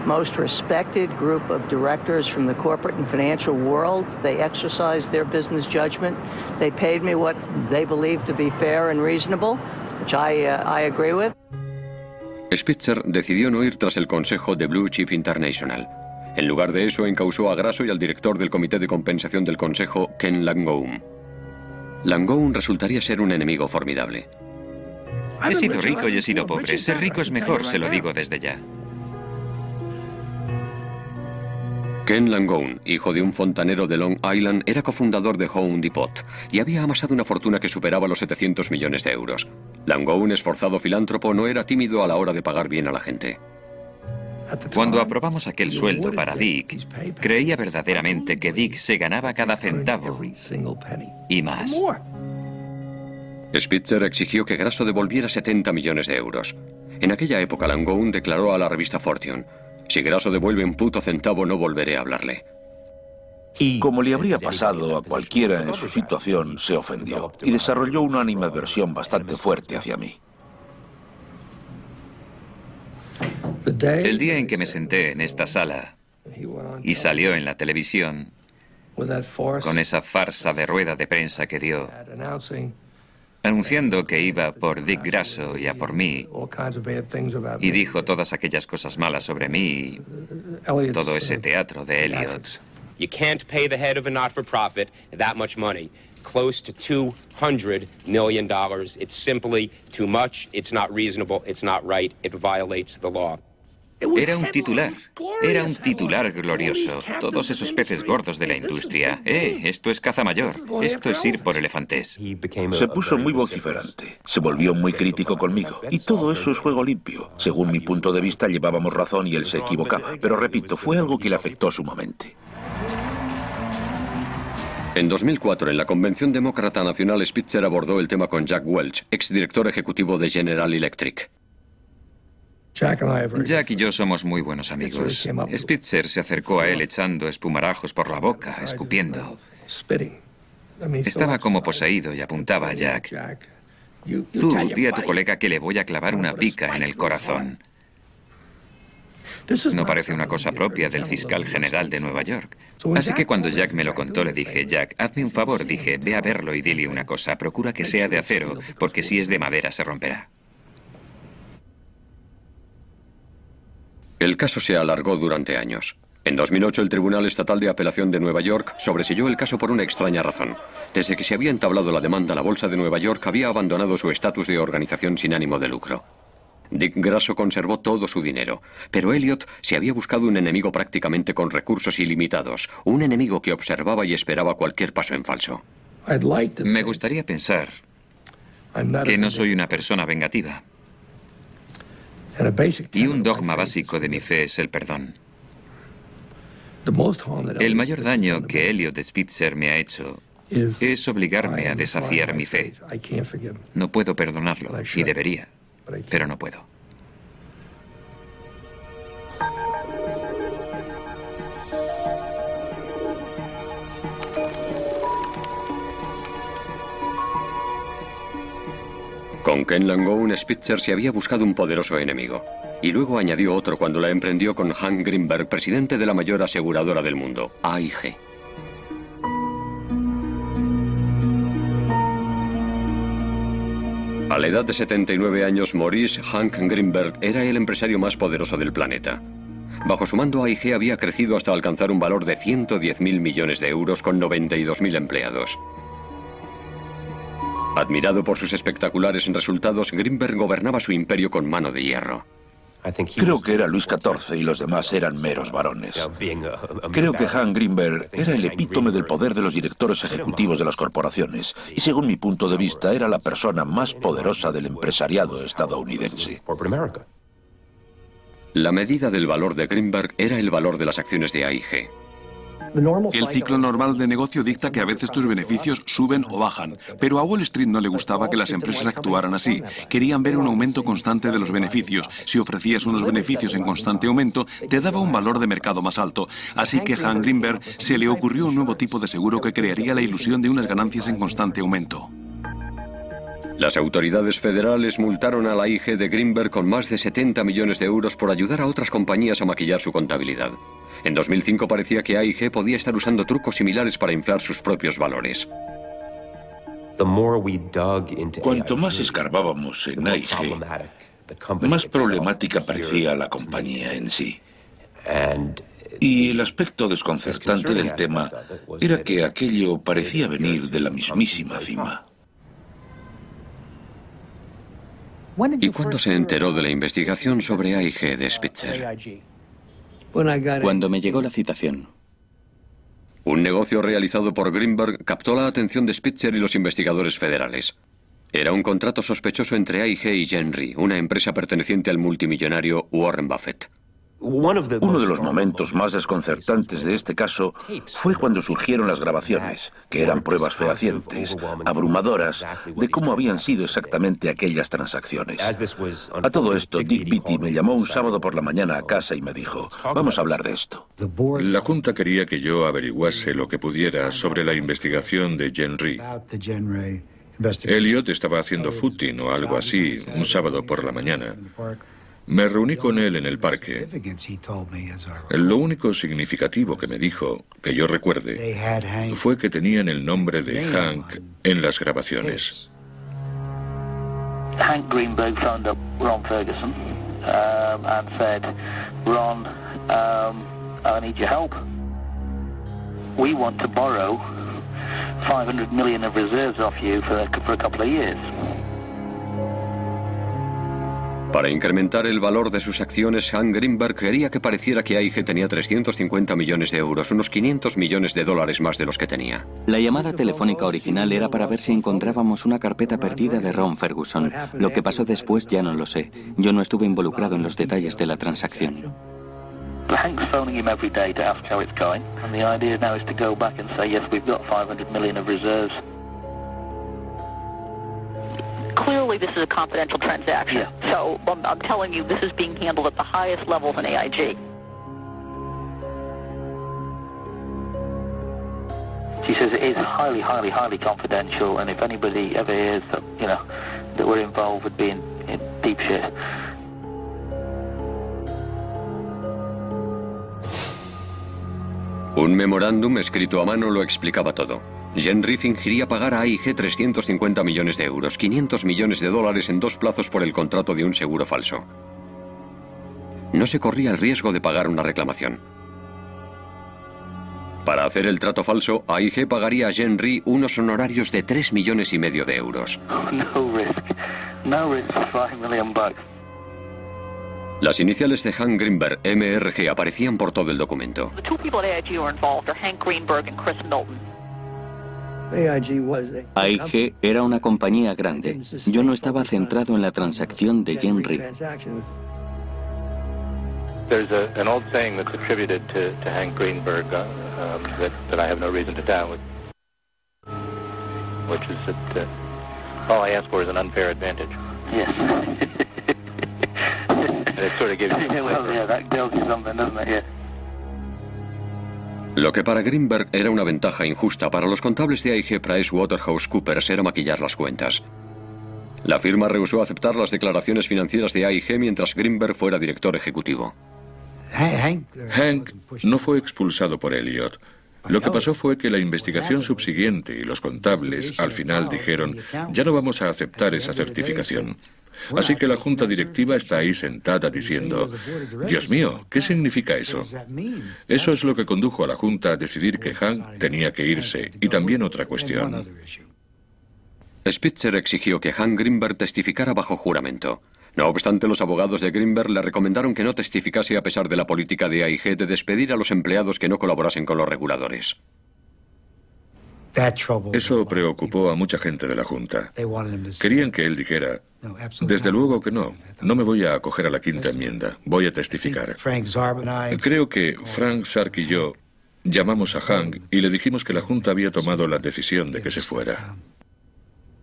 most respected group of directors from the corporate and financial world. They exercised their business judgment. They paid me what they believed to be fair and reasonable, which I agree with. Spitzer decidió no ir tras el consejo de Blue Chip International. En lugar de eso, encausó a Grasso y al director del comité de compensación del consejo, Ken Langone. Langone resultaría ser un enemigo formidable. He sido rico y he sido pobre. Ser rico es mejor, se lo digo desde ya. Ken Langone, hijo de un fontanero de Long Island, era cofundador de Home Depot y había amasado una fortuna que superaba los 700 millones de euros. Langone, esforzado filántropo, no era tímido a la hora de pagar bien a la gente. Cuando aprobamos aquel sueldo para Dick, creía verdaderamente que Dick se ganaba cada centavo y más. Spitzer exigió que Grasso devolviera 70 millones de euros. En aquella época, Langone declaró a la revista Fortune: si Grasso devuelve un puto centavo, no volveré a hablarle. Como le habría pasado a cualquiera en su situación, se ofendió y desarrolló una animadversión bastante fuerte hacia mí. El día en que me senté en esta sala y salió en la televisión con esa farsa de rueda de prensa que dio, anunciando que iba por Dick Grasso y a por mí, y dijo todas aquellas cosas malas sobre mí, todo ese teatro de Elliot. You can't pay the head of a not-for-profit that much money. Close to $200 million. It's simply too much. It's not reasonable. It's not right. It violates the law. Era un titular glorioso. Todos esos peces gordos de la industria. Esto es caza mayor. Esto es ir por elefantes. Se puso muy vociferante. Se volvió muy crítico conmigo. Y todo eso es juego limpio. Según mi punto de vista, llevábamos razón y él se equivocaba. Pero repito, fue algo que le afectó sumamente. En 2004, en la Convención Demócrata Nacional, Spitzer abordó el tema con Jack Welch, exdirector ejecutivo de General Electric. Jack y yo somos muy buenos amigos. Spitzer se acercó a él echando espumarajos por la boca, escupiendo. Estaba como poseído y apuntaba a Jack. Tú, di a tu colega que le voy a clavar una pica en el corazón. No parece una cosa propia del fiscal general de Nueva York. Así que cuando Jack me lo contó, le dije, Jack, hazme un favor, dije, ve a verlo y dile una cosa, procura que sea de acero, porque si es de madera se romperá. El caso se alargó durante años. En 2008, el Tribunal Estatal de Apelación de Nueva York sobreseyó el caso por una extraña razón. Desde que se había entablado la demanda, la Bolsa de Nueva York había abandonado su estatus de organización sin ánimo de lucro. Dick Grasso conservó todo su dinero, pero Elliot se había buscado un enemigo prácticamente con recursos ilimitados, un enemigo que observaba y esperaba cualquier paso en falso. Me gustaría pensar que no soy una persona vengativa. Y un dogma básico de mi fe es el perdón. El mayor daño que Elliot Spitzer me ha hecho es obligarme a desafiar mi fe. No puedo perdonarlo, y debería, pero no puedo. Con Ken Langone, Spitzer se había buscado un poderoso enemigo. Y luego añadió otro cuando la emprendió con Hank Greenberg, presidente de la mayor aseguradora del mundo, AIG. A la edad de 79 años, Maurice Hank Greenberg era el empresario más poderoso del planeta. Bajo su mando, AIG había crecido hasta alcanzar un valor de 110.000 millones de euros con 92.000 empleados. Admirado por sus espectaculares resultados, Greenberg gobernaba su imperio con mano de hierro. Creo que era Luis XIV y los demás eran meros varones. Creo que Hank Greenberg era el epítome del poder de los directores ejecutivos de las corporaciones y, según mi punto de vista, era la persona más poderosa del empresariado estadounidense. La medida del valor de Greenberg era el valor de las acciones de AIG. El ciclo normal de negocio dicta que a veces tus beneficios suben o bajan, pero a Wall Street no le gustaba que las empresas actuaran así. Querían ver un aumento constante de los beneficios. Si ofrecías unos beneficios en constante aumento, te daba un valor de mercado más alto. Así que a Hank Greenberg se le ocurrió un nuevo tipo de seguro que crearía la ilusión de unas ganancias en constante aumento. Las autoridades federales multaron a la AIG de Greenberg con más de 70 millones de euros por ayudar a otras compañías a maquillar su contabilidad. En 2005 parecía que AIG podía estar usando trucos similares para inflar sus propios valores. Cuanto más escarbábamos en AIG, más problemática parecía la compañía en sí. Y el aspecto desconcertante del tema era que aquello parecía venir de la mismísima cima. ¿Y cuándo se enteró de la investigación sobre AIG de Spitzer? Cuando me llegó la citación. Un negocio realizado por Greenberg captó la atención de Spitzer y los investigadores federales. Era un contrato sospechoso entre AIG y Genry, una empresa perteneciente al multimillonario Warren Buffett. Uno de los momentos más desconcertantes de este caso fue cuando surgieron las grabaciones, que eran pruebas fehacientes, abrumadoras, de cómo habían sido exactamente aquellas transacciones. A todo esto, Dick Beatty me llamó un sábado por la mañana a casa y me dijo, vamos a hablar de esto. La Junta quería que yo averiguase lo que pudiera sobre la investigación de Genry. Elliot estaba haciendo footing o algo así un sábado por la mañana. Me reuní con él en el parque. Lo único significativo que me dijo, que yo recuerde, fue que tenían el nombre de Hank en las grabaciones. Hank Greenberg phoned up Ron Ferguson and said, Ron, I need your help. We want to borrow 500 million of reserves off you for a couple of years. Para incrementar el valor de sus acciones, Hank Greenberg quería que pareciera que AIG tenía 350 millones de euros, unos 500 millones de dólares más de los que tenía. La llamada telefónica original era para ver si encontrábamos una carpeta perdida de Ron Ferguson. Lo que pasó después ya no lo sé. Yo no estuve involucrado en los detalles de la transacción. Hank's phoning him every day to ask how it's going, and the idea now is to go back and say, yes, we've got 500 million of reserves. Clearly, this is a confidential transaction. Yeah. So I'm telling you, this is being handled at the highest levels in AIG. She says it is highly, highly, highly confidential, and if anybody ever hears that, you know, that we're involved, would be in deep shit. Un memorándum escrito a mano lo explicaba todo. Henry fingiría pagar a AIG 350 millones de euros, 500 millones de dólares en 2 plazos por el contrato de un seguro falso. No se corría el riesgo de pagar una reclamación. Para hacer el trato falso, AIG pagaría a Henry unos honorarios de 3,5 millones de euros. No risk for 5 million bucks. Las iniciales de Hank Greenberg, MRG, aparecían por todo el documento. The two people at AIG who are involved are Hank Greenberg and Chris Milton. AIG era una compañía grande. Yo no estaba centrado en la transacción de Henry. There's an old saying that's attributed to Hank Greenberg that I have no reason to doubt, which is that all I ask for is an unfair advantage. Yes. And it sort of gives you... Well, yeah, that tells you something, doesn't it? Yeah. Lo que para Greenberg era una ventaja injusta, para los contables de AIG PricewaterhouseCoopers era maquillar las cuentas. La firma rehusó aceptar las declaraciones financieras de AIG mientras Greenberg fuera director ejecutivo. Hank no fue expulsado por Elliot. Lo que pasó fue que la investigación subsiguiente y los contables al final dijeron, ya no vamos a aceptar esa certificación. Así que la junta directiva está ahí sentada diciendo, Dios mío, ¿qué significa eso? Eso es lo que condujo a la junta a decidir que Hank tenía que irse. Y también otra cuestión. Spitzer exigió que Hank Greenberg testificara bajo juramento. No obstante, los abogados de Greenberg le recomendaron que no testificase a pesar de la política de AIG de despedir a los empleados que no colaborasen con los reguladores. Eso preocupó a mucha gente de la Junta. Querían que él dijera, desde luego que no me voy a acoger a la quinta enmienda, voy a testificar. Creo que Frank Sark y yo llamamos a Hank y le dijimos que la Junta había tomado la decisión de que se fuera.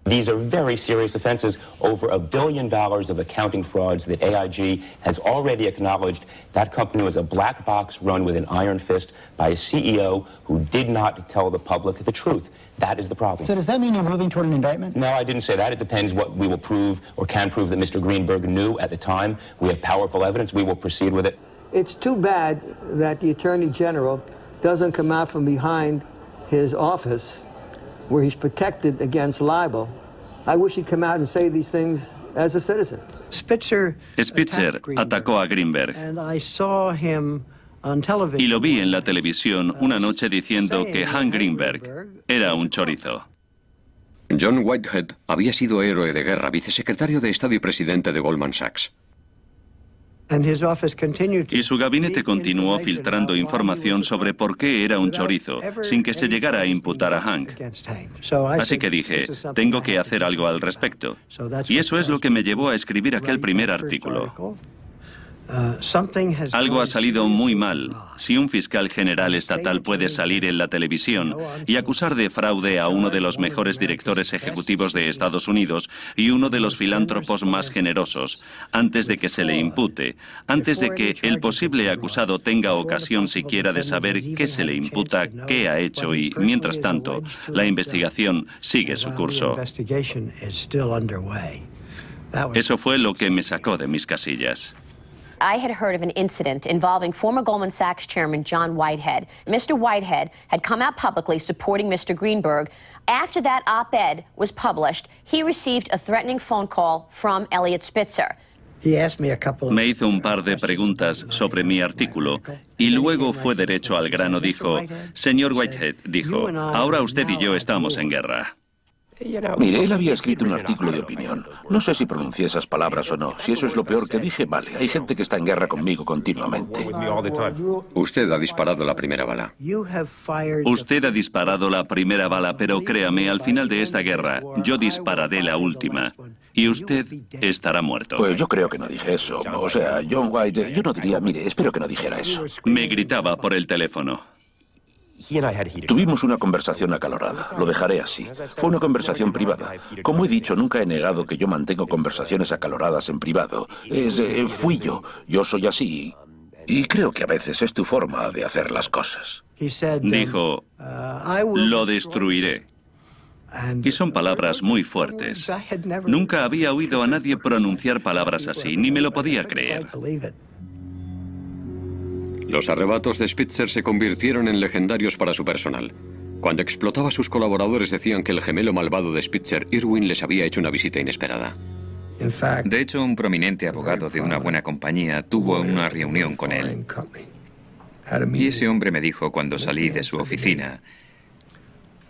These are very serious offenses, over $1 billion of accounting frauds that AIG has already acknowledged. That company was a black box run with an iron fist by a CEO who did not tell the public the truth. That is the problem. So does that mean you're moving toward an indictment? No, I didn't say that. It depends what we will prove or can prove that Mr. Greenberg knew at the time. We have powerful evidence. We will proceed with it. It's too bad that the Attorney General doesn't come out from behind his office where he's protected against libel. I wish he'd come out and say these things as a citizen. Spitzer atacó a Greenberg. Y lo vi en la televisión una noche diciendo que Hank Greenberg era un chorizo. John Whitehead había sido héroe de guerra, vicesecretario de Estado y presidente de Goldman Sachs. Y su gabinete continuó filtrando información sobre por qué era un chorizo, sin que se llegara a imputar a Hank. Así que dije, tengo que hacer algo al respecto. Y eso es lo que me llevó a escribir aquel primer artículo. Algo ha salido muy mal. Si un fiscal general estatal puede salir en la televisión y acusar de fraude a uno de los mejores directores ejecutivos de Estados Unidos y uno de los filántropos más generosos, antes de que se le impute, antes de que el posible acusado tenga ocasión siquiera de saber qué se le imputa, qué ha hecho y, mientras tanto, la investigación sigue su curso. Eso fue lo que me sacó de mis casillas. I had heard of an incident involving former Goldman Sachs chairman John Whitehead. Mr. Whitehead had come out publicly supporting Mr. Greenberg. After that op-ed was published, he received a threatening phone call from Elliot Spitzer. Me hizo un par de preguntas sobre mi artículo y luego fue derecho al grano. Dijo, señor Whitehead, dijo, ahora usted y yo estamos en guerra. Mire, él había escrito un artículo de opinión. No sé si pronuncié esas palabras o no. Si eso es lo peor que dije, vale. Hay gente que está en guerra conmigo continuamente. Usted ha disparado la primera bala. Usted ha disparado la primera bala, pero créame, al final de esta guerra, yo dispararé la última. Y usted estará muerto. Pues yo creo que no dije eso. O sea, John White, yo no diría, mire, espero que no dijera eso. Me gritaba por el teléfono. Tuvimos una conversación acalorada, lo dejaré así. Fue una conversación privada. Como he dicho, nunca he negado que yo mantengo conversaciones acaloradas en privado. Fui yo soy así. Y creo que a veces es tu forma de hacer las cosas. Dijo, lo destruiré. Y son palabras muy fuertes. Nunca había oído a nadie pronunciar palabras así, ni me lo podía creer. Los arrebatos de Spitzer se convirtieron en legendarios para su personal. Cuando explotaba, sus colaboradores decían que el gemelo malvado de Spitzer, Irwin, les había hecho una visita inesperada. De hecho, un prominente abogado de una buena compañía tuvo una reunión con él. Y ese hombre me dijo cuando salí de su oficina: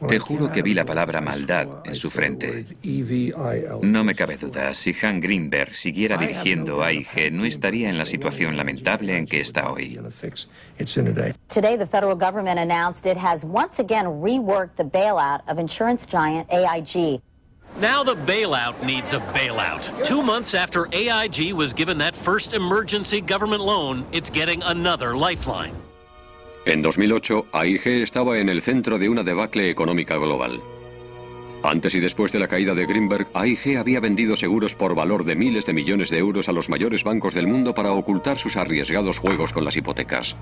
te juro que vi la palabra maldad en su frente. No me cabe duda, si Hank Greenberg siguiera dirigiendo AIG, no estaría en la situación lamentable en que está hoy. Today, the federal government announced it has once again reworked the bailout of insurance giant AIG. Now the bailout needs a bailout. 2 months after AIG was given that first emergency government loan, it's getting another lifeline. En 2008, AIG estaba en el centro de una debacle económica global. Antes y después de la caída de Greenberg, AIG había vendido seguros por valor de miles de millones de euros a los mayores bancos del mundo para ocultar sus arriesgados juegos con las hipotecas.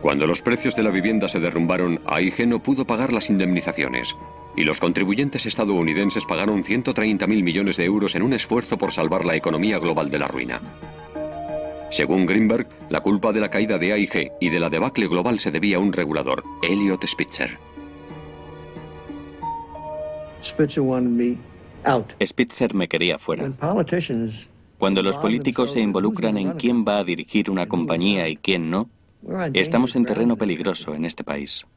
Cuando los precios de la vivienda se derrumbaron, AIG no pudo pagar las indemnizaciones, y los contribuyentes estadounidenses pagaron 130.000 millones de euros en un esfuerzo por salvar la economía global de la ruina. Según Greenberg, la culpa de la caída de AIG y de la debacle global se debía a un regulador, Elliot Spitzer. Spitzer me quería fuera. Cuando los políticos se involucran en quién va a dirigir una compañía y quién no, estamos en terreno peligroso en este país.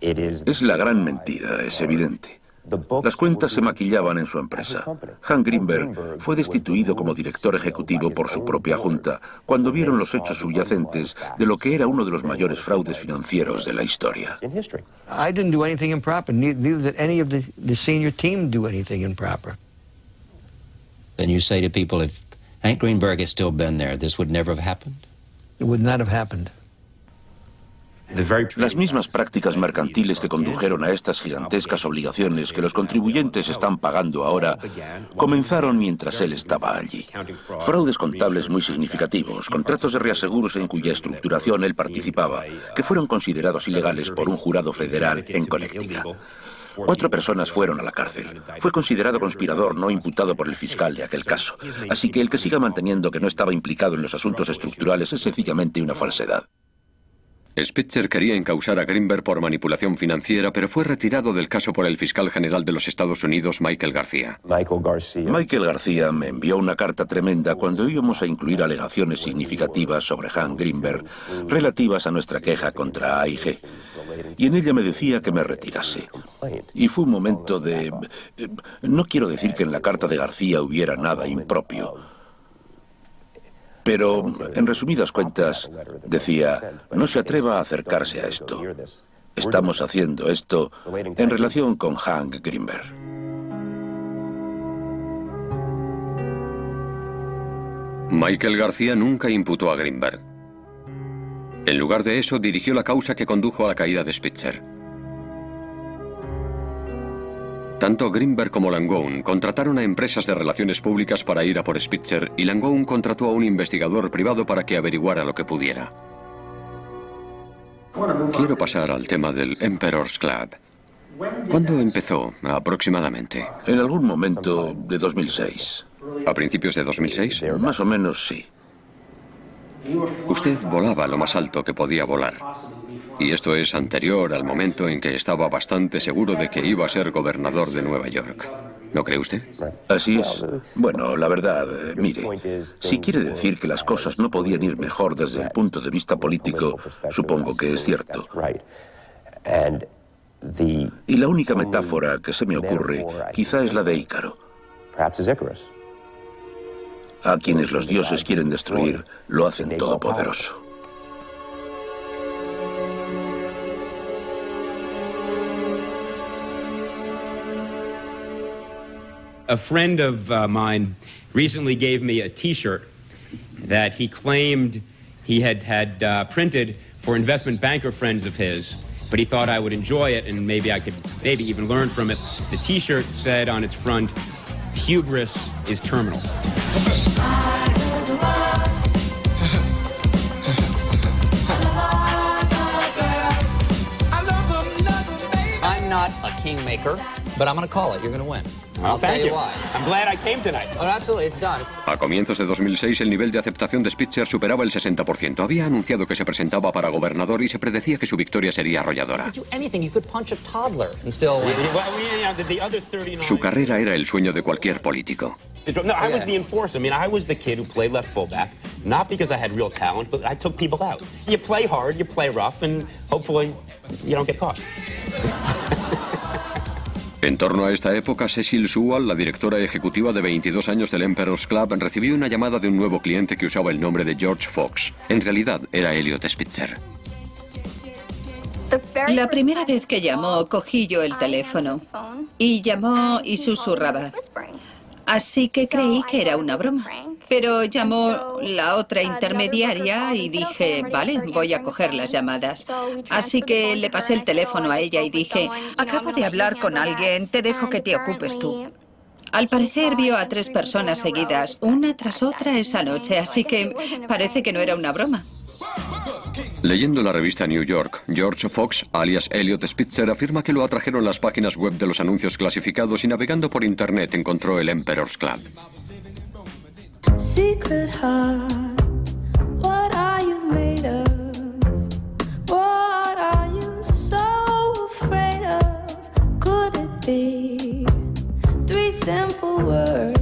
Es la gran mentira, es evidente. Las cuentas se maquillaban en su empresa. Hank Greenberg fue destituido como director ejecutivo por su propia junta cuando vieron los hechos subyacentes de lo que era uno de los mayores fraudes financieros de la historia. I didn't do anything improper. Neither did any of the senior team do anything improper. Then you say to people, if Hank Greenberg had still been there, this would never have happened? It would not have happened. Las mismas prácticas mercantiles que condujeron a estas gigantescas obligaciones que los contribuyentes están pagando ahora comenzaron mientras él estaba allí. Fraudes contables muy significativos, contratos de reaseguros en cuya estructuración él participaba, que fueron considerados ilegales por un jurado federal en Connecticut. 4 personas fueron a la cárcel. Fue considerado conspirador no imputado por el fiscal de aquel caso. Así que el que siga manteniendo que no estaba implicado en los asuntos estructurales es sencillamente una falsedad. Spitzer quería encausar a Greenberg por manipulación financiera, pero fue retirado del caso por el fiscal general de los Estados Unidos, Michael García. Michael García me envió una carta tremenda cuando íbamos a incluir alegaciones significativas sobre Hank Greenberg relativas a nuestra queja contra AIG. Y en ella me decía que me retirase. Y fue un momento de... No quiero decir que en la carta de García hubiera nada impropio. Pero, en resumidas cuentas, decía, no se atreva a acercarse a esto. Estamos haciendo esto en relación con Hank Greenberg. Michael García nunca imputó a Greenberg. En lugar de eso, dirigió la causa que condujo a la caída de Spitzer. Tanto Greenberg como Langone contrataron a empresas de relaciones públicas para ir a por Spitzer y Langone contrató a un investigador privado para que averiguara lo que pudiera. Quiero pasar al tema del Emperor's Club. ¿Cuándo empezó, aproximadamente? En algún momento de 2006. ¿A principios de 2006? Más o menos, sí. Usted volaba lo más alto que podía volar. Y esto es anterior al momento en que estaba bastante seguro de que iba a ser gobernador de Nueva York. ¿No cree usted? Así es. Bueno, la verdad, mire, si quiere decir que las cosas no podían ir mejor desde el punto de vista político, supongo que es cierto. Y la única metáfora que se me ocurre quizá es la de Ícaro. A quienes los dioses quieren destruir, lo hacen todopoderoso. A friend of mine recently gave me a T-shirt that he claimed he had printed for investment banker friends of his, but he thought I would enjoy it and maybe I could even learn from it. The T-shirt said on its front, "Hubris is terminal." I'm not a kingmaker, but I'm going to call it. You're going to win. I'll tell you why. I'm glad I came tonight. Oh, absolutely, it's done. A comienzos de 2006, el nivel de aceptación de Spitzer superaba el 60%. Había anunciado que se presentaba para gobernador y se predecía que su victoria sería arrolladora. Su carrera era el sueño de cualquier político. No, I was the enforcer. I mean, I was the kid who played left fullback, not because I had real talent, but I took people out. You play hard, you play rough, and hopefully you don't get caught. En torno a esta época, Cecil Sewell, la directora ejecutiva de 22 años del Emperor's Club, recibió una llamada de un nuevo cliente que usaba el nombre de George Fox. En realidad, era Elliot Spitzer. La primera vez que llamó, cogí yo el teléfono. Y llamó y susurraba. Así que creí que era una broma. Pero llamó la otra intermediaria y dije, vale, voy a coger las llamadas. Así que le pasé el teléfono a ella y dije, acabo de hablar con alguien, te dejo que te ocupes tú. Al parecer vio a 3 personas seguidas, una tras otra esa noche, así que parece que no era una broma. Leyendo la revista New York, George Fox, alias Elliot Spitzer, afirma que lo atrajeron las páginas web de los anuncios clasificados y navegando por internet encontró el Emperor's Club. Secret heart, what are you made of? What are you so afraid of? Could it be 3 simple words?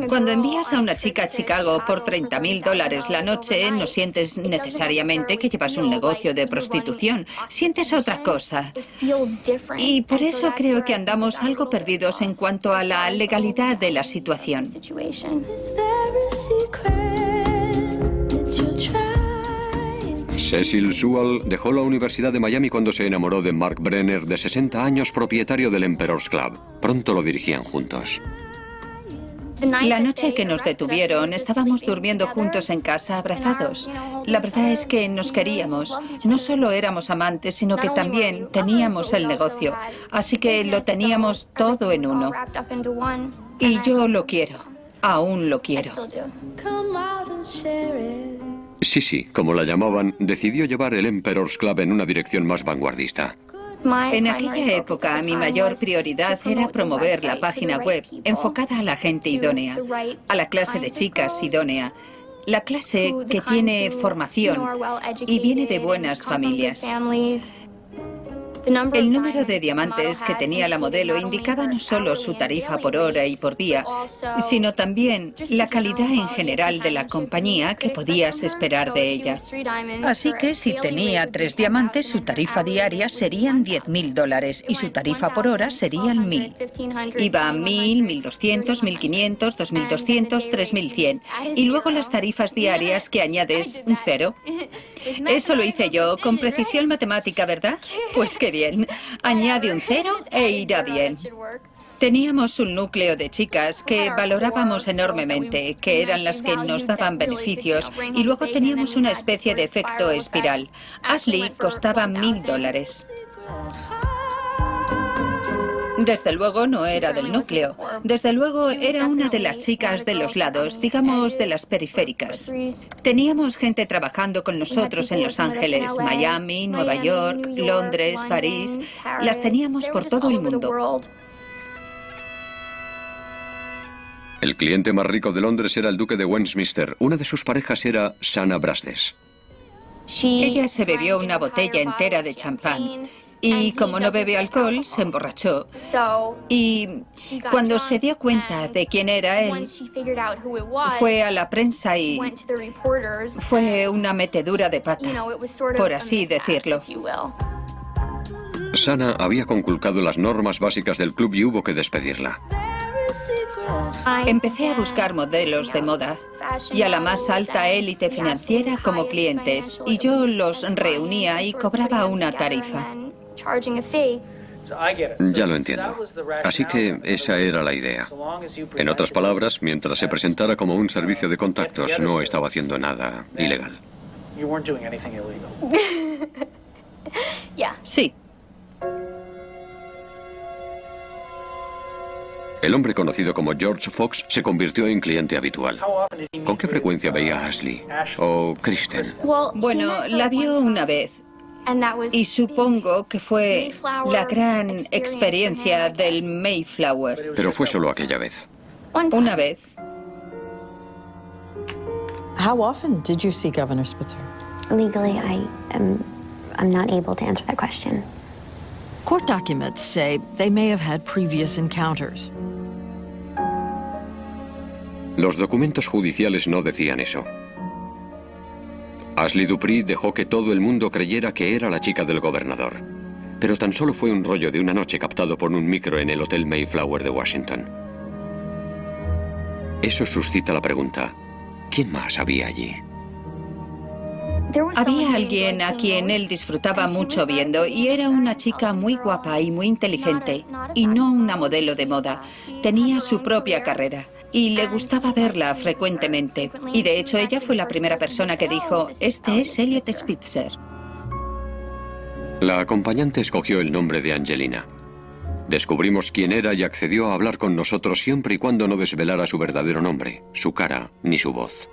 Cuando envías a una chica a Chicago por $30.000 la noche, no sientes necesariamente que llevas un negocio de prostitución. Sientes otra cosa. Y por eso creo que andamos algo perdidos en cuanto a la legalidad de la situación. Cecil Sewell dejó la Universidad de Miami cuando se enamoró de Mark Brenner, de 60 años, propietario del Emperor's Club. Pronto lo dirigían juntos. La noche que nos detuvieron, estábamos durmiendo juntos en casa, abrazados. La verdad es que nos queríamos. No solo éramos amantes, sino que también teníamos el negocio. Así que lo teníamos todo en uno. Y yo lo quiero. Aún lo quiero. Sissy, como la llamaban, decidió llevar el Emperor's Club en una dirección más vanguardista. En aquella época, mi mayor prioridad era promover la página web enfocada a la gente idónea, a la clase de chicas idónea, la clase que tiene formación y viene de buenas familias. El número de diamantes que tenía la modelo indicaba no solo su tarifa por hora y por día, sino también la calidad en general de la compañía que podías esperar de ella. Así que si tenía 3 diamantes, su tarifa diaria serían $10.000 y su tarifa por hora serían 1.000. Iba a 1.000, 1.200, 1.500, 2.200, 3.100. Y luego las tarifas diarias que añades un 0. Eso lo hice yo con precisión matemática, ¿verdad? Pues qué bien. Añade un 0 e irá bien. Teníamos un núcleo de chicas que valorábamos enormemente, que eran las que nos daban beneficios, y luego teníamos una especie de efecto espiral. Ashley costaba $1.000. Desde luego no era del núcleo. Desde luego era una de las chicas de los lados, digamos de las periféricas. Teníamos gente trabajando con nosotros en Los Ángeles, Miami, Nueva York, Londres, París. Las teníamos por todo el mundo. El cliente más rico de Londres era el duque de Westminster. Una de sus parejas era Sana Brasdes. Ella se bebió una botella entera de champán. Y como no bebe alcohol, se emborrachó. Y cuando se dio cuenta de quién era él, fue a la prensa y fue una metedura de pata, por así decirlo. Sana había conculcado las normas básicas del club y hubo que despedirla. Empecé a buscar modelos de moda y a la más alta élite financiera como clientes, y yo los reunía y cobraba una tarifa. Ya lo entiendo. Así que esa era la idea. En otras palabras, mientras se presentara como un servicio de contactos, no estaba haciendo nada ilegal. Sí. El hombre conocido como George Fox se convirtió en cliente habitual. ¿Con qué frecuencia veía a Ashley o Kristen? Bueno, la vio una vez. Y supongo que fue la gran experiencia del Mayflower. Pero fue solo aquella vez. Una vez. How often did you see Governor Spitzer? Legally, I'm not able to answer that question. Court documents say they may have had previous encounters. Los documentos judiciales no decían eso. Ashley Dupree dejó que todo el mundo creyera que era la chica del gobernador. Pero tan solo fue un rollo de una noche captado por un micro en el Hotel Mayflower de Washington. Eso suscita la pregunta, ¿quién más había allí? Había alguien a quien él disfrutaba mucho viendo, y era una chica muy guapa y muy inteligente, y no una modelo de moda. Tenía su propia carrera, y le gustaba verla frecuentemente. Y de hecho ella fue la primera persona que dijo, este es Elliot Spitzer. La acompañante escogió el nombre de Angelina. Descubrimos quién era y accedió a hablar con nosotros siempre y cuando no desvelara su verdadero nombre, su cara ni su voz.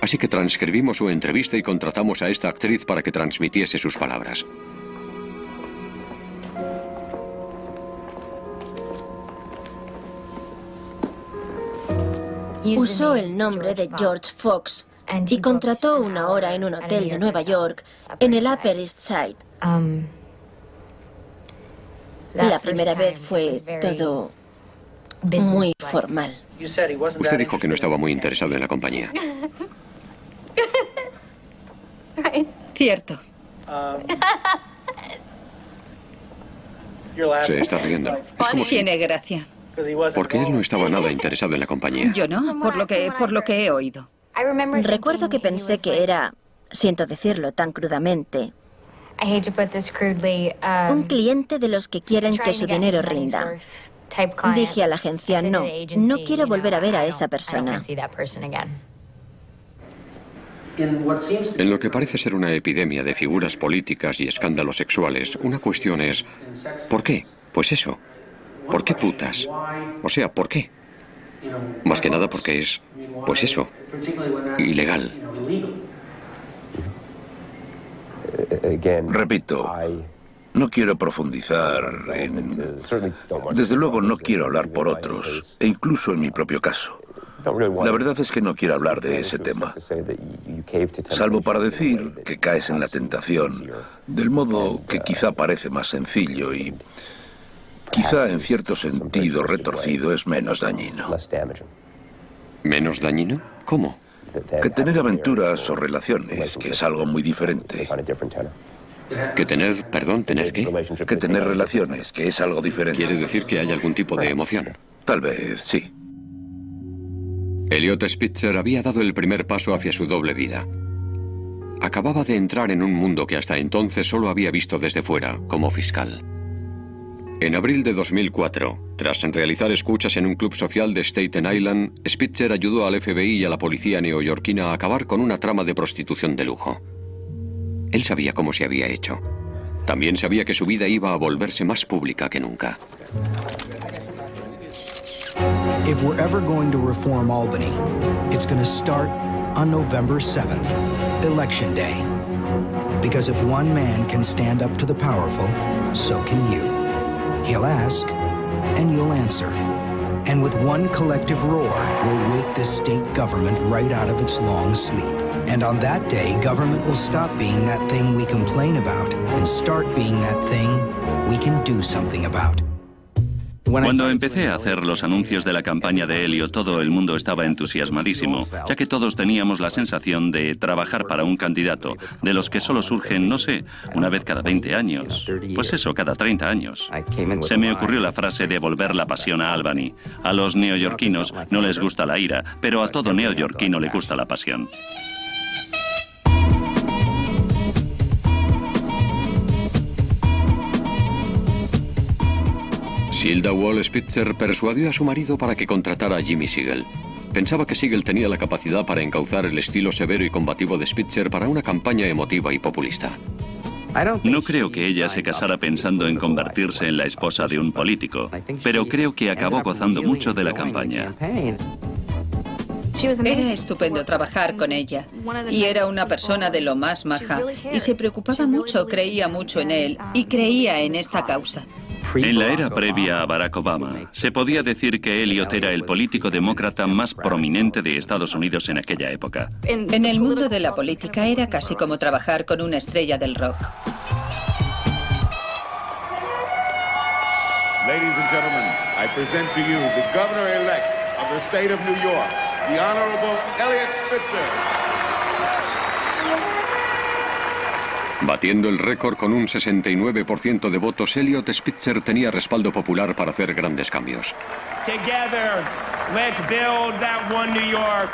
Así que transcribimos su entrevista y contratamos a esta actriz para que transmitiese sus palabras. Usó el nombre de George Fox y contrató una hora en un hotel de Nueva York en el Upper East Side. La primera vez fue todo muy formal. Usted dijo que no estaba muy interesado en la compañía. Cierto. Se está riendo. Es como si... Tiene gracia. Porque él no estaba nada interesado en la compañía. Yo no, por lo que he oído. Recuerdo que pensé que era, siento decirlo tan crudamente, un cliente de los que quieren que su dinero rinda. Dije a la agencia, no quiero volver a ver a esa persona. En lo que parece ser una epidemia de figuras políticas y escándalos sexuales, una cuestión es, ¿por qué? Pues eso. ¿Por qué putas? O sea, ¿por qué? Más que nada porque es, pues eso, ilegal. Repito, no quiero profundizar en... Desde luego no quiero hablar por otros, e incluso en mi propio caso. La verdad es que no quiero hablar de ese tema, salvo para decir que caes en la tentación, del modo que quizá parece más sencillo y quizá en cierto sentido retorcido es menos dañino. ¿Menos dañino? ¿Cómo? Que tener aventuras o relaciones, que es algo muy diferente. ¿Que tener, perdón, tener qué? Que tener relaciones, que es algo diferente. ¿Quieres decir que hay algún tipo de emoción? Tal vez, sí. Elliot Spitzer había dado el primer paso hacia su doble vida. Acababa de entrar en un mundo que hasta entonces solo había visto desde fuera, como fiscal. En abril de 2004, tras realizar escuchas en un club social de Staten Island, Spitzer ayudó al FBI y a la policía neoyorquina a acabar con una trama de prostitución de lujo. Él sabía cómo se había hecho. También sabía que su vida iba a volverse más pública que nunca. If we're ever going to reform Albany, it's going to start on November 7th, Election Day. Because if one man can stand up to the powerful, so can you. He'll ask, and you'll answer. And with one collective roar, we'll wake this state government right out of its long sleep. And on that day, government will stop being that thing we complain about and start being that thing we can do something about. Cuando empecé a hacer los anuncios de la campaña de Elliot, todo el mundo estaba entusiasmadísimo, ya que todos teníamos la sensación de trabajar para un candidato, de los que solo surgen, no sé, una vez cada 20 años. Pues eso, cada 30 años. Se me ocurrió la frase de volver la pasión a Albany. A los neoyorquinos no les gusta la ira, pero a todo neoyorquino le gusta la pasión. Hilda Wall Spitzer persuadió a su marido para que contratara a Jimmy Siegel. Pensaba que Siegel tenía la capacidad para encauzar el estilo severo y combativo de Spitzer para una campaña emotiva y populista. No creo que ella se casara pensando en convertirse en la esposa de un político, pero creo que acabó gozando mucho de la campaña. Era estupendo trabajar con ella y era una persona de lo más maja y se preocupaba mucho, creía mucho en él y creía en esta causa. En la era previa a Barack Obama, se podía decir que Elliot era el político demócrata más prominente de Estados Unidos en aquella época. En el mundo de la política era casi como trabajar con una estrella del rock. Ladies and gentlemen, I present to you the governor-elect of the state of New York, the Honorable Eliot Spitzer. Batiendo el récord con un 69% de votos, Eliot Spitzer tenía respaldo popular para hacer grandes cambios. Together, let's build that one New York.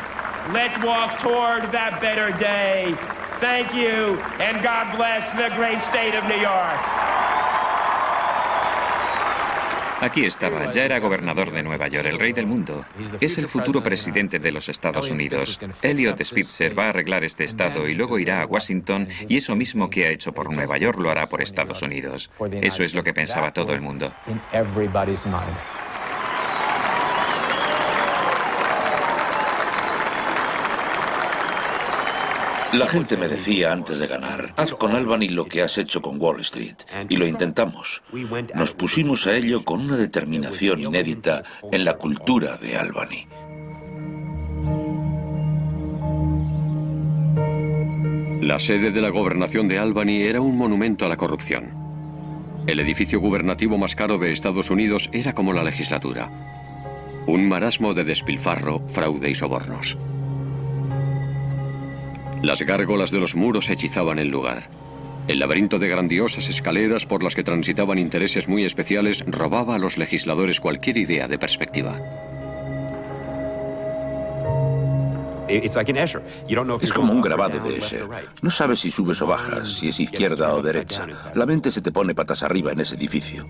Let's walk toward that better day. Thank you, and God bless the great state of New York. Aquí estaba, ya era gobernador de Nueva York, el rey del mundo. Es el futuro presidente de los Estados Unidos. Eliot Spitzer va a arreglar este estado y luego irá a Washington y eso mismo que ha hecho por Nueva York lo hará por Estados Unidos. Eso es lo que pensaba todo el mundo. La gente me decía antes de ganar, haz con Albany lo que has hecho con Wall Street. Y lo intentamos. Nos pusimos a ello con una determinación inédita en la cultura de Albany. La sede de la gobernación de Albany era un monumento a la corrupción. El edificio gubernativo más caro de Estados Unidos era como la legislatura. Un marasmo de despilfarro, fraude y sobornos. Las gárgolas de los muros hechizaban el lugar. El laberinto de grandiosas escaleras por las que transitaban intereses muy especiales robaba a los legisladores cualquier idea de perspectiva. Es como un grabado de Escher. No sabes si subes o bajas, si es izquierda o derecha. La mente se te pone patas arriba en ese edificio.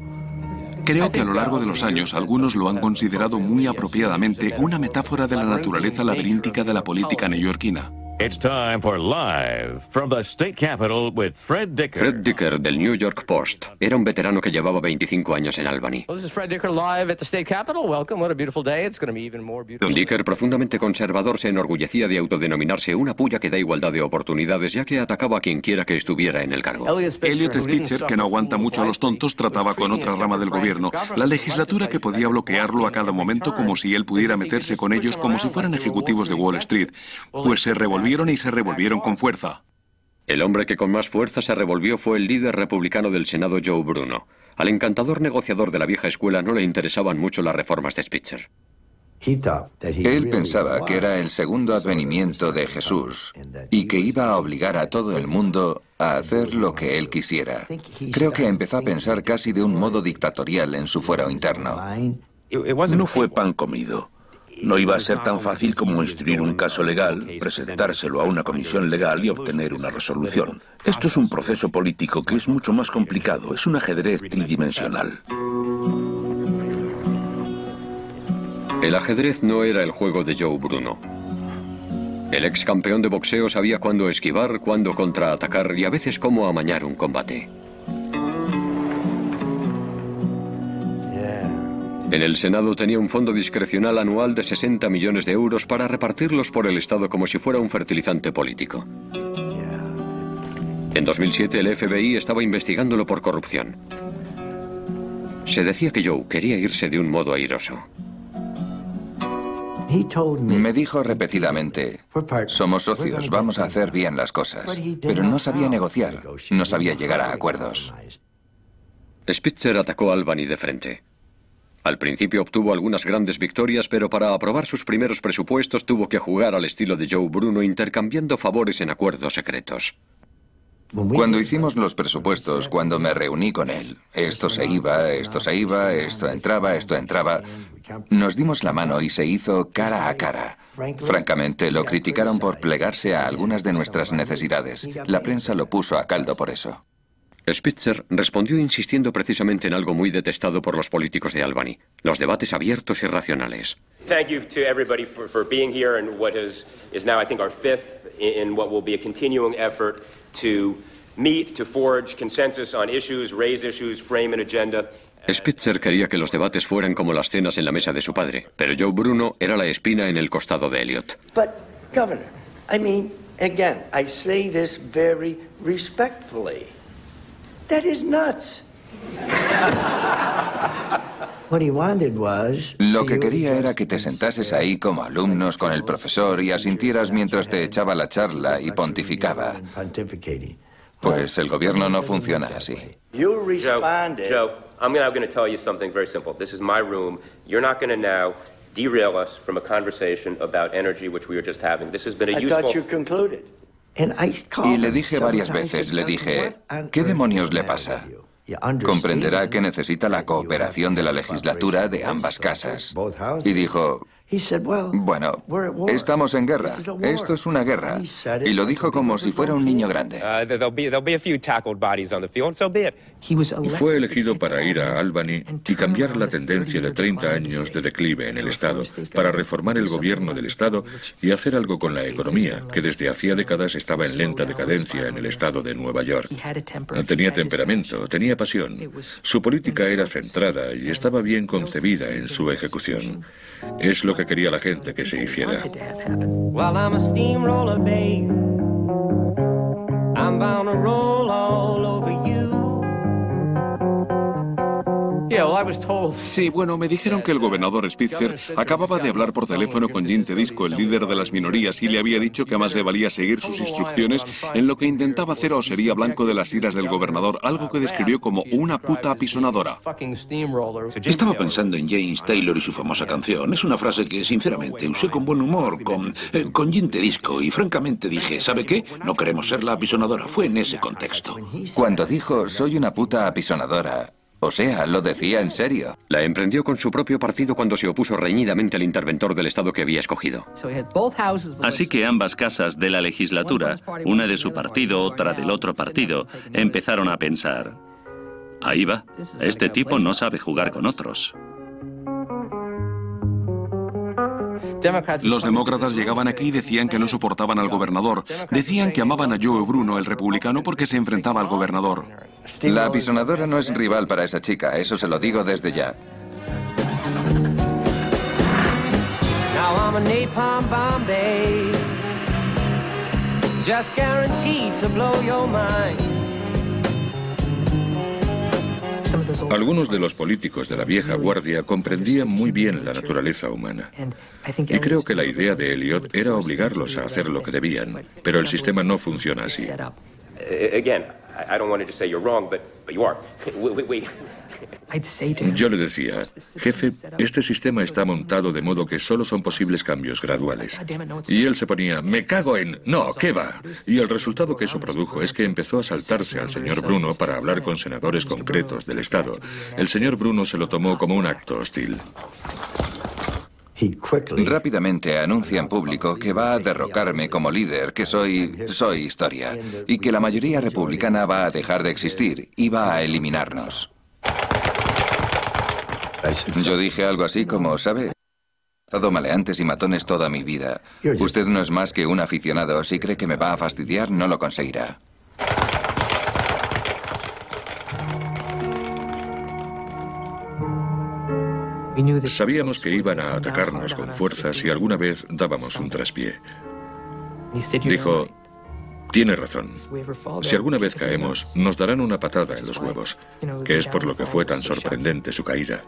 Creo que a lo largo de los años algunos lo han considerado muy apropiadamente una metáfora de la naturaleza laberíntica de la política neoyorquina. It's time for Live from the State Capitol with Fred Dicker. Fred Dicker, del New York Post, era un veterano que llevaba 25 años en Albany. Well, this is Fred Dicker live at the State Capitol. Welcome. What a beautiful day. It's going to be even more beautiful. Dicker, profundamente conservador, se enorgullecía de autodenominarse una puya que da igualdad de oportunidades, ya que atacaba a quien quiera que estuviera en el cargo. Eliot Spitzer, que no aguanta mucho a los tontos, trataba con otra rama del gobierno, la legislatura, que podía bloquearlo a cada momento como si él pudiera meterse con ellos como si fueran ejecutivos de Wall Street. Pues se revolvieron y se revolvieron con fuerza. El hombre que con más fuerza se revolvió fue el líder republicano del Senado, Joe Bruno. Al encantador negociador de la vieja escuela no le interesaban mucho las reformas de Spitzer. Él pensaba que era el segundo advenimiento de Jesús y que iba a obligar a todo el mundo a hacer lo que él quisiera. Creo que empezó a pensar casi de un modo dictatorial en su fuero interno. No fue pan comido. No iba a ser tan fácil como instruir un caso legal, presentárselo a una comisión legal y obtener una resolución. Esto es un proceso político que es mucho más complicado, es un ajedrez tridimensional. El ajedrez no era el juego de Joe Bruno. El ex campeón de boxeo sabía cuándo esquivar, cuándo contraatacar y a veces cómo amañar un combate. En el Senado tenía un fondo discrecional anual de 60 millones de euros para repartirlos por el Estado como si fuera un fertilizante político. En 2007 el FBI estaba investigándolo por corrupción. Se decía que Joe quería irse de un modo airoso. Me dijo repetidamente, somos socios, vamos a hacer bien las cosas. Pero no sabía negociar, no sabía llegar a acuerdos. Spitzer atacó a Albany de frente. Al principio obtuvo algunas grandes victorias, pero para aprobar sus primeros presupuestos tuvo que jugar al estilo de Joe Bruno, intercambiando favores en acuerdos secretos. Cuando hicimos los presupuestos, cuando me reuní con él, esto se iba, esto se iba, esto entraba, nos dimos la mano y se hizo cara a cara. Francamente, lo criticaron por plegarse a algunas de nuestras necesidades. La prensa lo puso a caldo por eso. Spitzer respondió insistiendo precisamente en algo muy detestado por los políticos de Albany: los debates abiertos y racionales. Thank you to everybody for being here in what is now, I think, our fifth in what will be a continuing effort to meet, to forge consensus on issues, raise issues, frame an agenda. Spitzer quería que los debates fueran como las cenas en la mesa de su padre, pero Joe Bruno era la espina en el costado de Elliot. But, Governor, I mean, again, I say this very respectfully. That is nuts. Lo que quería era que te sentases ahí como alumnos con el profesor y asintieras mientras te echaba la charla y pontificaba. Pues el gobierno no funciona así. Joe, I'm now going to tell you something very simple. This is my room. You're not going to now derail us from a conversation about energy which we were just having. This has been a useful... I thought you concluded. Y le dije varias veces, le dije, ¿qué demonios le pasa? Comprenderá que necesita la cooperación de la legislatura de ambas casas. Y dijo, bueno, estamos en guerra. Esto es una guerra. Y lo dijo como si fuera un niño grande. Fue elegido para ir a Albany y cambiar la tendencia de 30 años de declive en el Estado, para reformar el gobierno del Estado y hacer algo con la economía, que desde hacía décadas estaba en lenta decadencia en el Estado de Nueva York. Tenía temperamento, tenía pasión. Su política era centrada y estaba bien concebida en su ejecución. Es lo que quería la gente que se hiciera. Well, I'm a steamroller, babe. I'm bound to roll all over you. Sí, bueno, me dijeron que el gobernador Spitzer acababa de hablar por teléfono con Jim Tedisco, el líder de las minorías, y le había dicho que más le valía seguir sus instrucciones en lo que intentaba hacer o sería blanco de las iras del gobernador, algo que describió como una puta apisonadora. Estaba pensando en James Taylor y su famosa canción. Es una frase que, sinceramente, usé con buen humor con Jim Tedisco y francamente dije, ¿sabe qué? No queremos ser la apisonadora. Fue en ese contexto. Cuando dijo, soy una puta apisonadora, o sea, lo decía en serio. La emprendió con su propio partido cuando se opuso reñidamente al interventor del Estado que había escogido. Así que ambas casas de la legislatura, una de su partido, otra del otro partido, empezaron a pensar, ahí va, este tipo no sabe jugar con otros. Los demócratas llegaban aquí y decían que no soportaban al gobernador. Decían que amaban a Joe Bruno, el republicano, porque se enfrentaba al gobernador. La apisonadora no es rival para esa chica, eso se lo digo desde ya. Now I'm a napalm bomb, babe. Just guaranteed to blow your mind. Algunos de los políticos de la vieja guardia comprendían muy bien la naturaleza humana. Y creo que la idea de Elliot era obligarlos a hacer lo que debían, pero el sistema no funciona así. Yo le decía, jefe, este sistema está montado de modo que solo son posibles cambios graduales. Y él se ponía, me cago en... No, ¿qué va? Y el resultado que eso produjo es que empezó a saltarse al señor Bruno para hablar con senadores concretos del Estado. El señor Bruno se lo tomó como un acto hostil. Rápidamente anuncia en público que va a derrocarme como líder, que soy historia, y que la mayoría republicana va a dejar de existir y va a eliminarnos. Yo dije algo así como, ¿sabe? He dado maleantes y matones toda mi vida. Usted no es más que un aficionado. Si cree que me va a fastidiar, no lo conseguirá. Sabíamos que iban a atacarnos con fuerza si alguna vez dábamos un traspié. Dijo, tiene razón. Si alguna vez caemos, nos darán una patada en los huevos, que es por lo que fue tan sorprendente su caída.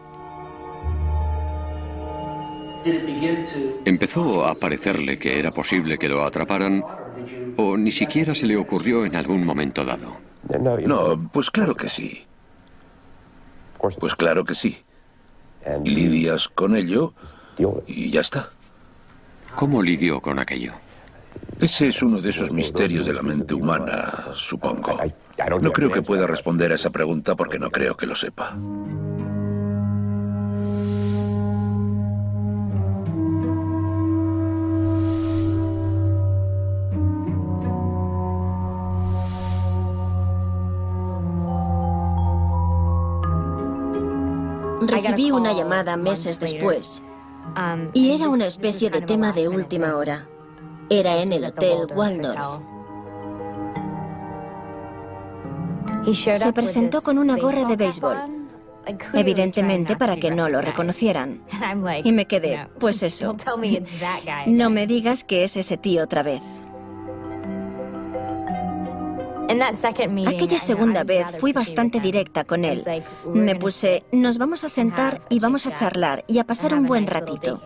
¿Empezó a parecerle que era posible que lo atraparan o ni siquiera se le ocurrió en algún momento dado? No, pues claro que sí. Pues claro que sí. lidias con ello y ya está. ¿Cómo lidió con aquello? Ese es uno de esos misterios de la mente humana, supongo. No creo que pueda responder a esa pregunta porque no creo que lo sepa. Recibí una llamada meses después y era una especie de tema de última hora. Era en el Hotel Waldorf. Se presentó con una gorra de béisbol, evidentemente para que no lo reconocieran. Y me quedé, pues eso, no me digas que es ese tío otra vez. Aquella segunda vez fui bastante directa con él. Me puse, nos vamos a sentar y vamos a charlar y a pasar un buen ratito.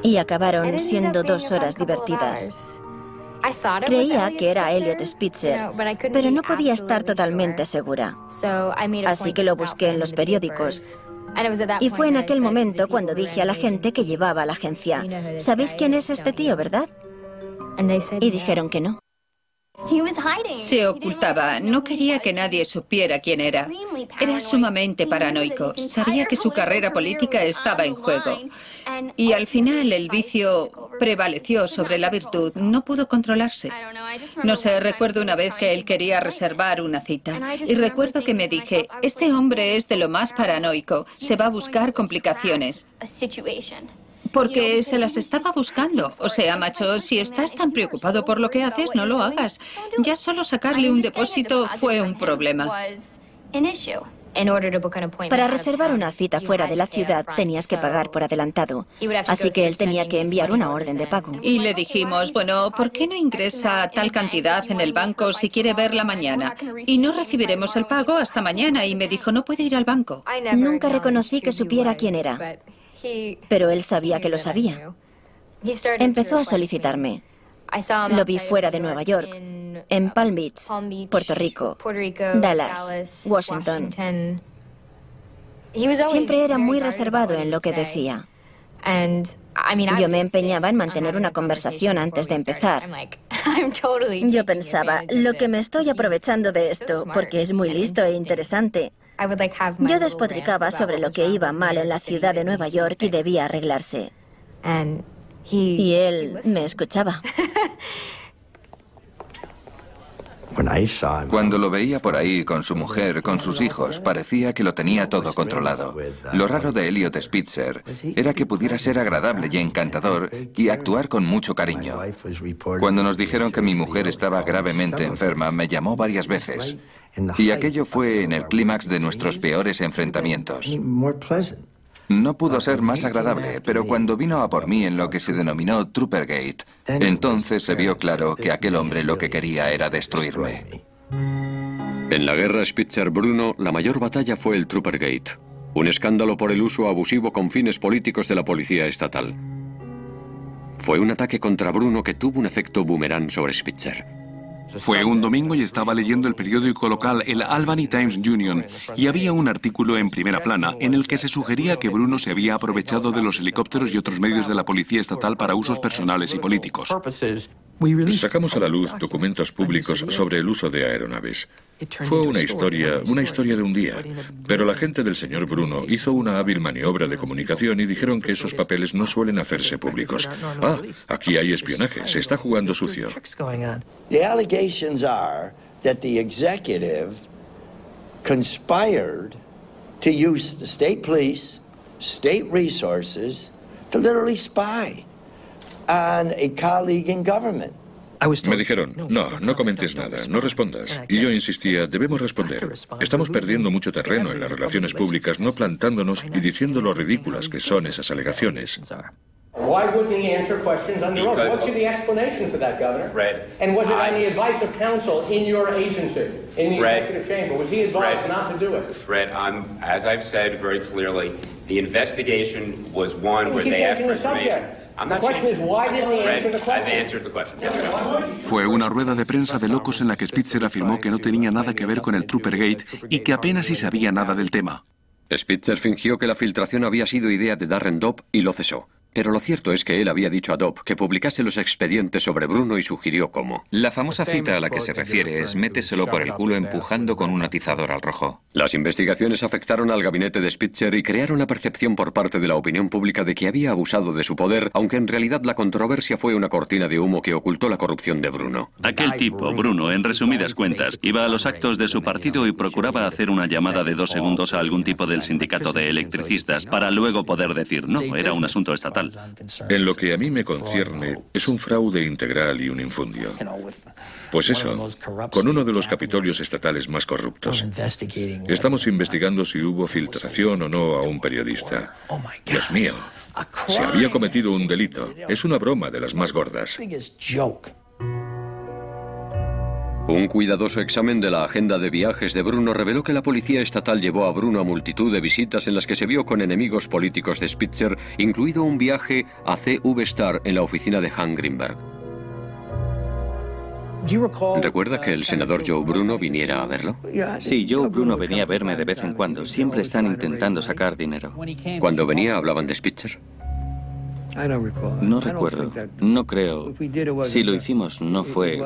Y acabaron siendo 2 horas divertidas. Creía que era Elliot Spitzer, pero no podía estar totalmente segura. Así que lo busqué en los periódicos. Y fue en aquel momento cuando dije a la gente que llevaba a la agencia, ¿sabéis quién es este tío, verdad? Y dijeron que no. Se ocultaba, no quería que nadie supiera quién era. Era sumamente paranoico, sabía que su carrera política estaba en juego. Y al final el vicio prevaleció sobre la virtud, no pudo controlarse. No sé, recuerdo una vez que él quería reservar una cita. Y recuerdo que me dije, este hombre es de lo más paranoico, se va a buscar complicaciones. Porque se las estaba buscando. O sea, macho, si estás tan preocupado por lo que haces, no lo hagas. Ya solo sacarle un depósito fue un problema. Para reservar una cita fuera de la ciudad tenías que pagar por adelantado. Así que él tenía que enviar una orden de pago. Y le dijimos, bueno, ¿por qué no ingresa tal cantidad en el banco si quiere verla mañana? Y no recibiremos el pago hasta mañana. Y me dijo, no puede ir al banco. Nunca reconocí que supiera quién era. Pero él sabía que lo sabía. Empezó a solicitarme. Lo vi fuera de Nueva York, en Palm Beach, Puerto Rico, Dallas, Washington. Siempre era muy reservado en lo que decía. Yo me empeñaba en mantener una conversación antes de empezar. Yo pensaba, lo que me estoy aprovechando de esto, porque es muy listo e interesante. Yo despotricaba sobre lo que iba mal en la ciudad de Nueva York y debía arreglarse. Y él me escuchaba. Cuando lo veía por ahí con su mujer, con sus hijos, parecía que lo tenía todo controlado. Lo raro de Elliot Spitzer era que pudiera ser agradable y encantador y actuar con mucho cariño. Cuando nos dijeron que mi mujer estaba gravemente enferma, me llamó varias veces. Y aquello fue en el clímax de nuestros peores enfrentamientos. No pudo ser más agradable, pero cuando vino a por mí en lo que se denominó Troopergate, entonces se vio claro que aquel hombre lo que quería era destruirme. En la guerra Spitzer-Bruno, la mayor batalla fue el Troopergate, un escándalo por el uso abusivo con fines políticos de la policía estatal. Fue un ataque contra Bruno que tuvo un efecto boomerang sobre Spitzer. Fue un domingo y estaba leyendo el periódico local, el Albany Times Union, y había un artículo en primera plana en el que se sugería que Bruno se había aprovechado de los helicópteros y otros medios de la policía estatal para usos personales y políticos. Sacamos a la luz documentos públicos sobre el uso de aeronaves. Fue una historia de un día, pero la gente del señor Bruno hizo una hábil maniobra de comunicación y dijeron que esos papeles no suelen hacerse públicos. Ah, aquí hay espionaje, se está jugando sucio. The allegations are that the executive conspired to use the state police, state resources, to literally spy on a colleague in government. Me dijeron, no comentes nada, no respondas. Y yo insistía, debemos responder. Estamos perdiendo mucho terreno en las relaciones públicas, no plantándonos y diciendo lo ridículas que son esas alegaciones. Why wouldn't he answer questions on the road? What's the explanation for that, Governor? Fred, and was it on the advice of counsel in your agency, in the executive chamber? Was he advised not to do it? Fred, as I've said very clearly, the investigation was one where they asked for information. The question is, why didn't he answer the question? I've answered the question. Fue una rueda de prensa de locos en la que Spitzer afirmó que no tenía nada que ver con el Troopergate y que apenas si sabía nada del tema. Spitzer fingió que la filtración había sido idea de Darren Dobb y lo cesó. Pero lo cierto es que él había dicho a Dobb que publicase los expedientes sobre Bruno y sugirió cómo. La famosa cita a la que se refiere es méteselo por el culo empujando con un atizador al rojo. Las investigaciones afectaron al gabinete de Spitzer y crearon la percepción por parte de la opinión pública de que había abusado de su poder, aunque en realidad la controversia fue una cortina de humo que ocultó la corrupción de Bruno. Aquel tipo, Bruno, en resumidas cuentas, iba a los actos de su partido y procuraba hacer una llamada de 2 segundos a algún tipo del sindicato de electricistas para luego poder decir no, era un asunto estatal. En lo que a mí me concierne, es un fraude integral y un infundio. Pues eso, con uno de los capitolios estatales más corruptos. Estamos investigando si hubo filtración o no a un periodista. Dios mío, se había cometido un delito. Es una broma de las más gordas. Un cuidadoso examen de la agenda de viajes de Bruno reveló que la policía estatal llevó a Bruno a multitud de visitas en las que se vio con enemigos políticos de Spitzer, incluido un viaje a CV-Star en la oficina de Hank Greenberg. ¿Recuerda que el senador Joe Bruno viniera a verlo? Sí, Joe Bruno venía a verme de vez en cuando. Siempre están intentando sacar dinero. ¿Cuando venía hablaban de Spitzer? No recuerdo, no creo. Si lo hicimos, no fue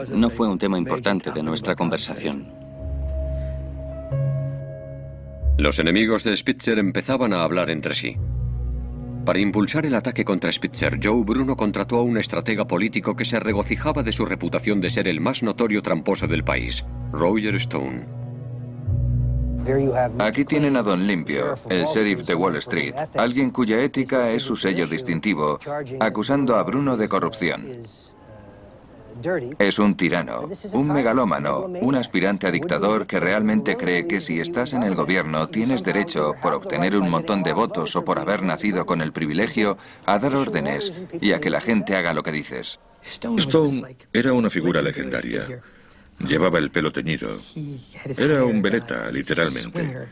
un tema importante de nuestra conversación. Los enemigos de Spitzer empezaban a hablar entre sí. Para impulsar el ataque contra Spitzer, Joe Bruno contrató a un estratega político que se regocijaba de su reputación de ser el más notorio tramposo del país, Roger Stone. Aquí tienen a Don Limpio, el sheriff de Wall Street, alguien cuya ética es su sello distintivo, acusando a Bruno de corrupción. Es un tirano, un megalómano, un aspirante a dictador que realmente cree que si estás en el gobierno tienes derecho, por obtener un montón de votos o por haber nacido con el privilegio, a dar órdenes y a que la gente haga lo que dices. Stone era una figura legendaria. Llevaba el pelo teñido. Era un veleta, literalmente.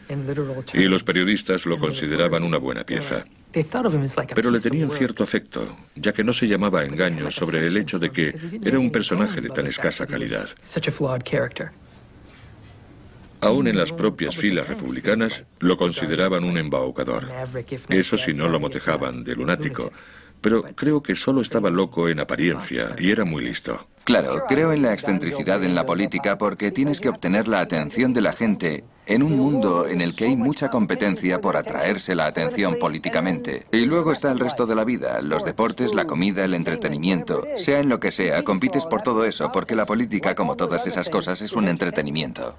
Y los periodistas lo consideraban una buena pieza. Pero le tenían cierto afecto, ya que no se llamaba a engaños sobre el hecho de que era un personaje de tan escasa calidad. Aún en las propias filas republicanas lo consideraban un embaucador. Eso si no lo motejaban de lunático. Pero creo que solo estaba loco en apariencia y era muy listo. Claro, creo en la excentricidad en la política porque tienes que obtener la atención de la gente en un mundo en el que hay mucha competencia por atraerse la atención políticamente. Y luego está el resto de la vida, los deportes, la comida, el entretenimiento. Sea en lo que sea, compites por todo eso porque la política, como todas esas cosas, es un entretenimiento.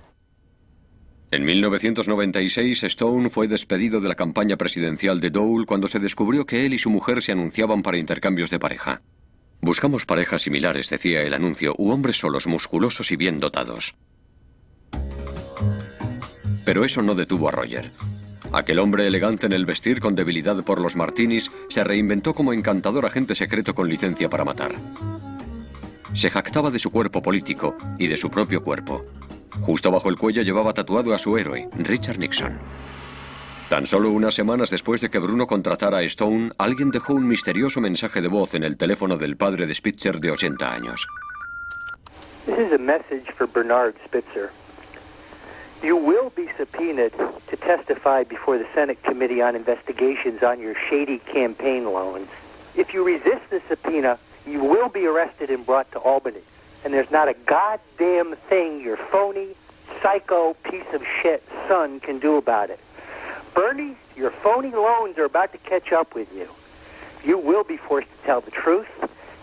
En 1996, Stone fue despedido de la campaña presidencial de Dole cuando se descubrió que él y su mujer se anunciaban para intercambios de pareja. Buscamos parejas similares, decía el anuncio, u hombres solos, musculosos y bien dotados. Pero eso no detuvo a Roger. Aquel hombre elegante en el vestir con debilidad por los martinis se reinventó como encantador agente secreto con licencia para matar. Se jactaba de su cuerpo político y de su propio cuerpo. Justo bajo el cuello llevaba tatuado a su héroe, Richard Nixon. Tan solo unas semanas después de que Bruno contratara a Stone, alguien dejó un misterioso mensaje de voz en el teléfono del padre de Spitzer de 80 años. This is a message for Bernard Spitzer. You will be subpoenaed to testify before the Senate Committee on Investigations on your shady campaign loans. If you resist the subpoena, you will be arrested and brought to Albany. And there's not a goddamn thing your phony, psycho, piece of shit son can do about it. Bernie, your phony loans are about to catch up with you. You will be forced to tell the truth,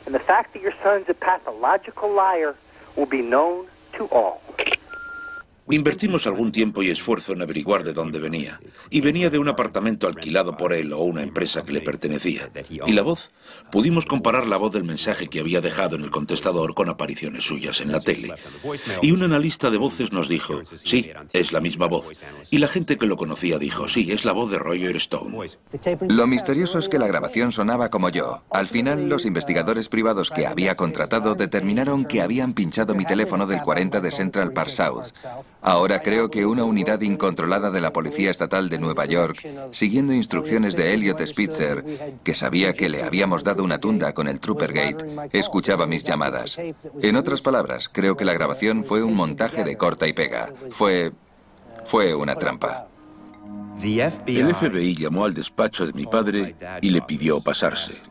and the fact that your son's a pathological liar will be known to all. Invertimos algún tiempo y esfuerzo en averiguar de dónde venía. Y venía de un apartamento alquilado por él o una empresa que le pertenecía. ¿Y la voz? Pudimos comparar la voz del mensaje que había dejado en el contestador con apariciones suyas en la tele. Y un analista de voces nos dijo, sí, es la misma voz. Y la gente que lo conocía dijo, sí, es la voz de Roger Stone. Lo misterioso es que la grabación sonaba como yo. Al final, los investigadores privados que había contratado determinaron que habían pinchado mi teléfono del 40 de Central Park South. Ahora creo que una unidad incontrolada de la Policía Estatal de Nueva York, siguiendo instrucciones de Elliot Spitzer, que sabía que le habíamos dado una tunda con el Troopergate, escuchaba mis llamadas. En otras palabras, creo que la grabación fue un montaje de corta y pega. Fue una trampa. El FBI llamó al despacho de mi padre y le pidió pasarse.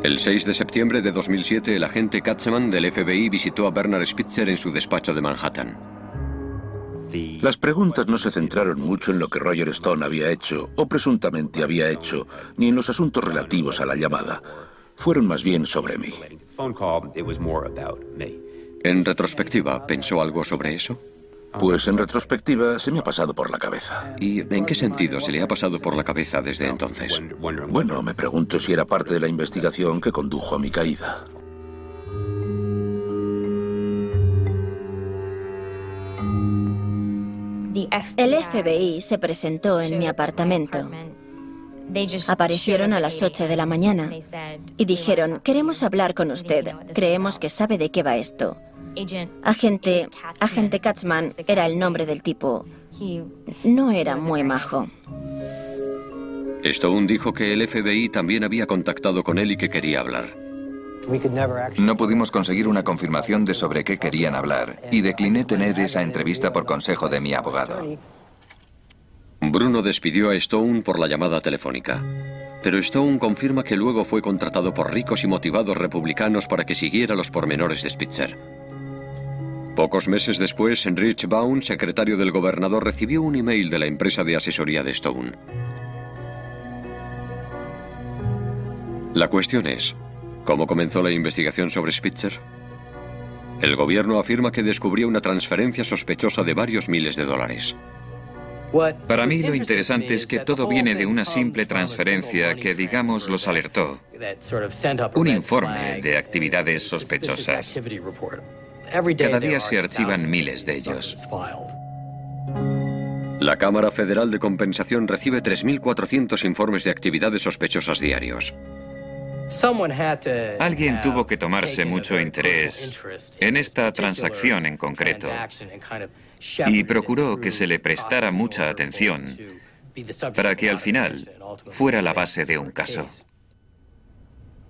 El 6 de septiembre de 2007, el agente Katzman del FBI visitó a Bernard Spitzer en su despacho de Manhattan. Las preguntas no se centraron mucho en lo que Roger Stone había hecho, o presuntamente había hecho, ni en los asuntos relativos a la llamada. Fueron más bien sobre mí. En retrospectiva, ¿pensó algo sobre eso? Pues en retrospectiva se me ha pasado por la cabeza. ¿Y en qué sentido se le ha pasado por la cabeza desde entonces? Bueno, me pregunto si era parte de la investigación que condujo a mi caída. El FBI se presentó en mi apartamento. Aparecieron a las 8 de la mañana y dijeron, queremos hablar con usted, creemos que sabe de qué va esto. Agente Katzman era el nombre del tipo. No era muy majo. Stone dijo que el FBI también había contactado con él y que quería hablar. No pudimos conseguir una confirmación de sobre qué querían hablar y decliné tener esa entrevista por consejo de mi abogado. Bruno despidió a Stone por la llamada telefónica. Pero Stone confirma que luego fue contratado por ricos y motivados republicanos para que siguiera los pormenores de Spitzer. Pocos meses después, Rich Vaughn, secretario del gobernador, recibió un email de la empresa de asesoría de Stone. La cuestión es, ¿cómo comenzó la investigación sobre Spitzer? El gobierno afirma que descubrió una transferencia sospechosa de varios miles de dólares. Para mí lo interesante es que todo viene de una simple transferencia que, digamos, los alertó. Un informe de actividades sospechosas. Cada día se archivan miles de ellos. La Cámara Federal de Compensación recibe 3.400 informes de actividades sospechosas diarios. Alguien tuvo que tomarse mucho interés en esta transacción en concreto y procuró que se le prestara mucha atención para que al final fuera la base de un caso.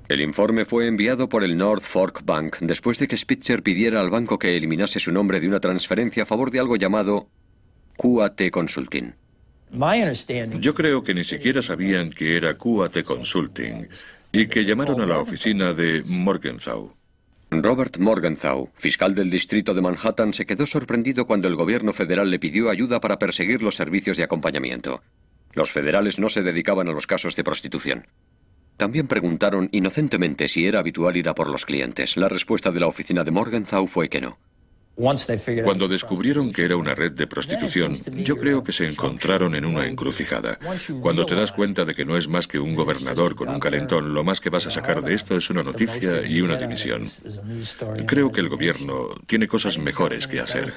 El informe fue enviado por el North Fork Bank después de que Spitzer pidiera al banco que eliminase su nombre de una transferencia a favor de algo llamado QAT Consulting. Yo creo que ni siquiera sabían que era QAT Consulting y que llamaron a la oficina de Morgenthau. Robert Morgenthau, fiscal del distrito de Manhattan, se quedó sorprendido cuando el gobierno federal le pidió ayuda para perseguir los servicios de acompañamiento. Los federales no se dedicaban a los casos de prostitución. También preguntaron inocentemente si era habitual ir a por los clientes. La respuesta de la oficina de Morgenthau fue que no. Cuando descubrieron que era una red de prostitución, yo creo que se encontraron en una encrucijada. Cuando te das cuenta de que no es más que un gobernador con un calentón, lo más que vas a sacar de esto es una noticia y una dimisión. Creo que el gobierno tiene cosas mejores que hacer.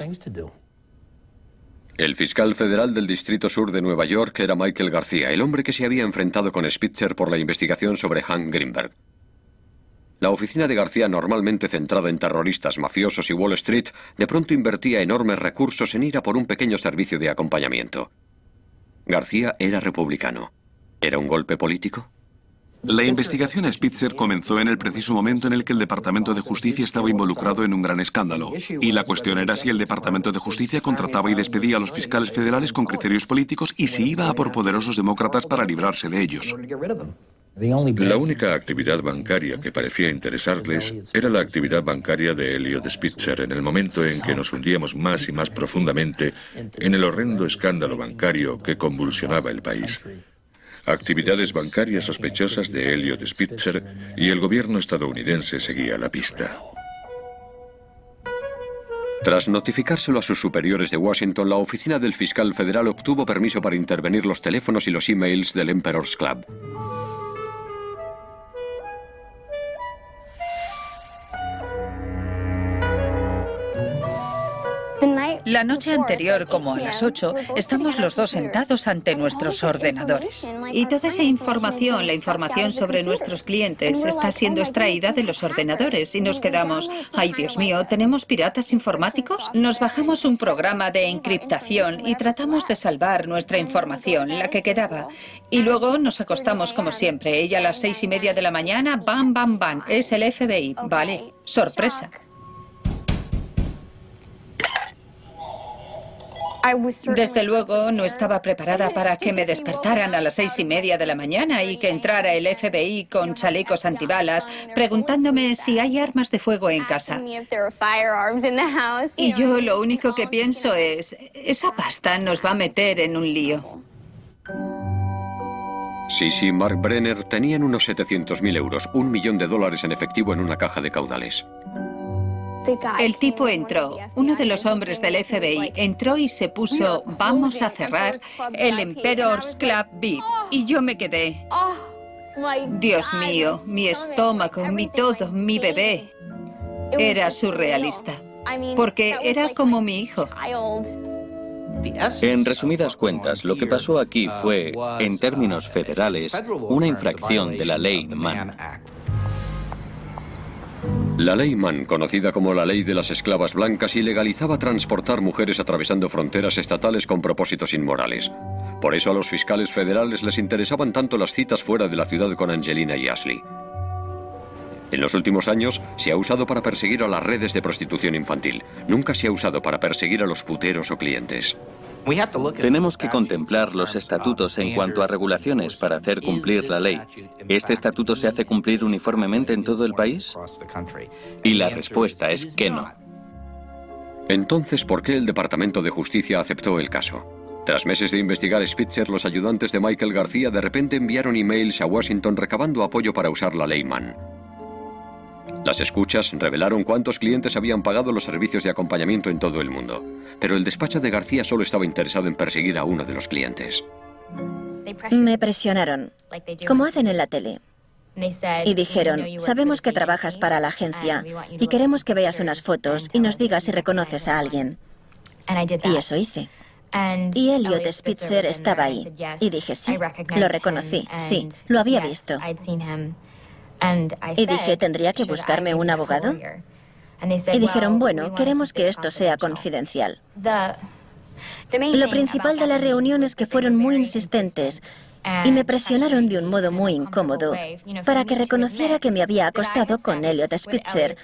El fiscal federal del Distrito Sur de Nueva York era Michael García, el hombre que se había enfrentado con Spitzer por la investigación sobre Hank Greenberg. La oficina de García, normalmente centrada en terroristas, mafiosos y Wall Street, de pronto invertía enormes recursos en ir a por un pequeño servicio de acompañamiento. García era republicano. ¿Era un golpe político? La investigación a Spitzer comenzó en el preciso momento en el que el Departamento de Justicia estaba involucrado en un gran escándalo. Y la cuestión era si el Departamento de Justicia contrataba y despedía a los fiscales federales con criterios políticos y si iba a por poderosos demócratas para librarse de ellos. La única actividad bancaria que parecía interesarles era la actividad bancaria de Elliot Spitzer en el momento en que nos hundíamos más y más profundamente en el horrendo escándalo bancario que convulsionaba el país. Actividades bancarias sospechosas de Elliot Spitzer y el gobierno estadounidense seguía la pista. Tras notificárselo a sus superiores de Washington, la oficina del fiscal federal obtuvo permiso para intervenir los teléfonos y los emails del Emperor's Club. La noche anterior, como a las 8, estamos los dos sentados ante nuestros ordenadores. Y toda esa información, la información sobre nuestros clientes, está siendo extraída de los ordenadores y nos quedamos, ay Dios mío, ¿tenemos piratas informáticos? Nos bajamos un programa de encriptación y tratamos de salvar nuestra información, la que quedaba. Y luego nos acostamos como siempre. Ella a las 6:30 de la mañana, bam, bam, bam, es el FBI. Vale, sorpresa. Desde luego no estaba preparada para que me despertaran a las 6:30 de la mañana y que entrara el FBI con chalecos antibalas preguntándome si hay armas de fuego en casa. Y yo lo único que pienso es, esa pasta nos va a meter en un lío. Sisi y Mark Brenner tenían unos 700.000 euros, $1 millón en efectivo en una caja de caudales. El tipo entró, uno de los hombres del FBI, entró y se puso, vamos a cerrar el Emperor's Club VIP. Y yo me quedé, Dios mío, mi estómago, mi todo, mi bebé. Era surrealista, porque era como mi hijo. En resumidas cuentas, lo que pasó aquí fue, en términos federales, una infracción de la ley Mann. La ley Mann, conocida como la ley de las esclavas blancas, ilegalizaba transportar mujeres atravesando fronteras estatales con propósitos inmorales. Por eso a los fiscales federales les interesaban tanto las citas fuera de la ciudad con Angelina y Ashley. En los últimos años se ha usado para perseguir a las redes de prostitución infantil. Nunca se ha usado para perseguir a los puteros o clientes. Tenemos que contemplar los estatutos en cuanto a regulaciones para hacer cumplir la ley. ¿Este estatuto se hace cumplir uniformemente en todo el país? Y la respuesta es que no. Entonces, ¿por qué el Departamento de Justicia aceptó el caso? Tras meses de investigar Spitzer, los ayudantes de Michael García de repente enviaron emails a Washington recabando apoyo para usar la ley Mann. Las escuchas revelaron cuántos clientes habían pagado los servicios de acompañamiento en todo el mundo, pero el despacho de García solo estaba interesado en perseguir a uno de los clientes. Me presionaron, como hacen en la tele. Y dijeron, sabemos que trabajas para la agencia y queremos que veas unas fotos y nos digas si reconoces a alguien. Y eso hice. Y Elliot Spitzer estaba ahí. Y dije, sí, lo reconocí, sí, lo había visto. Y dije, ¿tendría que buscarme un abogado? Y dijeron, bueno, queremos que esto sea confidencial. Lo principal de la reunión es que fueron muy insistentes y me presionaron de un modo muy incómodo para que reconociera que me había acostado con Elliot Spitzer.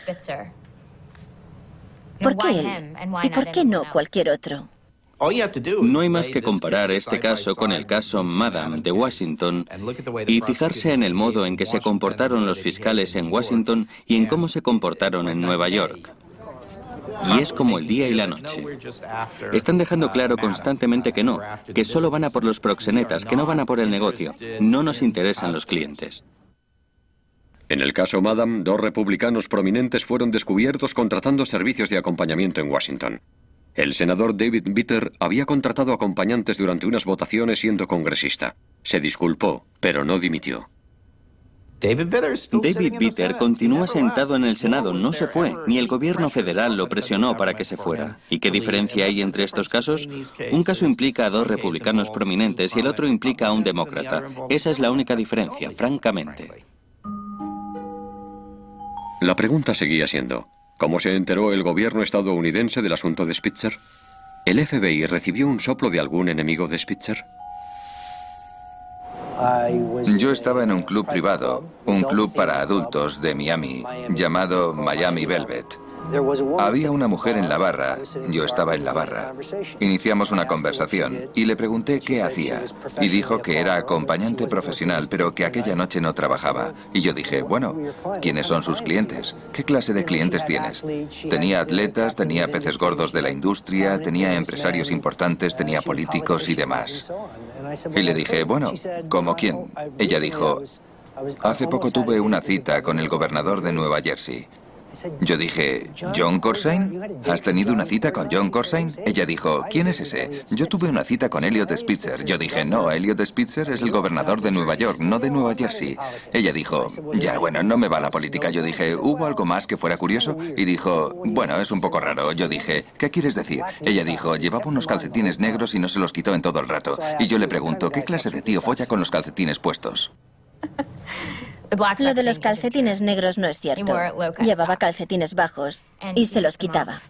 ¿Por qué él? ¿Y por qué no cualquier otro? No hay más que comparar este caso con el caso Madam de Washington y fijarse en el modo en que se comportaron los fiscales en Washington y en cómo se comportaron en Nueva York. Y es como el día y la noche. Están dejando claro constantemente que no, que solo van a por los proxenetas, que no van a por el negocio. No nos interesan los clientes. En el caso Madam, 2 republicanos prominentes fueron descubiertos contratando servicios de acompañamiento en Washington. El senador David Vitter había contratado acompañantes durante unas votaciones siendo congresista. Se disculpó, pero no dimitió. David Vitter continúa sentado en el Senado, no se fue, ni el gobierno federal lo presionó para que se fuera. ¿Y qué diferencia hay entre estos casos? Un caso implica a 2 republicanos prominentes y el otro implica a un demócrata. Esa es la única diferencia, francamente. La pregunta seguía siendo, ¿cómo se enteró el gobierno estadounidense del asunto de Spitzer? ¿El FBI recibió un soplo de algún enemigo de Spitzer? Yo estaba en un club privado, un club para adultos de Miami, llamado Miami Velvet. Había una mujer en la barra, yo estaba en la barra. Iniciamos una conversación y le pregunté qué hacía. Y dijo que era acompañante profesional, pero que aquella noche no trabajaba. Y yo dije, bueno, ¿quiénes son sus clientes? ¿Qué clase de clientes tienes? Tenía atletas, tenía peces gordos de la industria, tenía empresarios importantes, tenía políticos y demás. Y le dije, bueno, ¿cómo quién? Ella dijo, hace poco tuve una cita con el gobernador de Nueva Jersey. Yo dije, ¿John Corsain? ¿Has tenido una cita con John Corsain? Ella dijo, ¿quién es ese? Yo tuve una cita con Elliot Spitzer. Yo dije, no, Elliot Spitzer es el gobernador de Nueva York, no de Nueva Jersey. Ella dijo, ya, bueno, no me va la política. Yo dije, ¿hubo algo más que fuera curioso? Y dijo, bueno, es un poco raro. Yo dije, ¿qué quieres decir? Ella dijo, llevaba unos calcetines negros y no se los quitó en todo el rato. Y yo le pregunto, ¿qué clase de tío folla con los calcetines puestos? Lo de los calcetines negros no es cierto. Llevaba calcetines bajos y se los quitaba.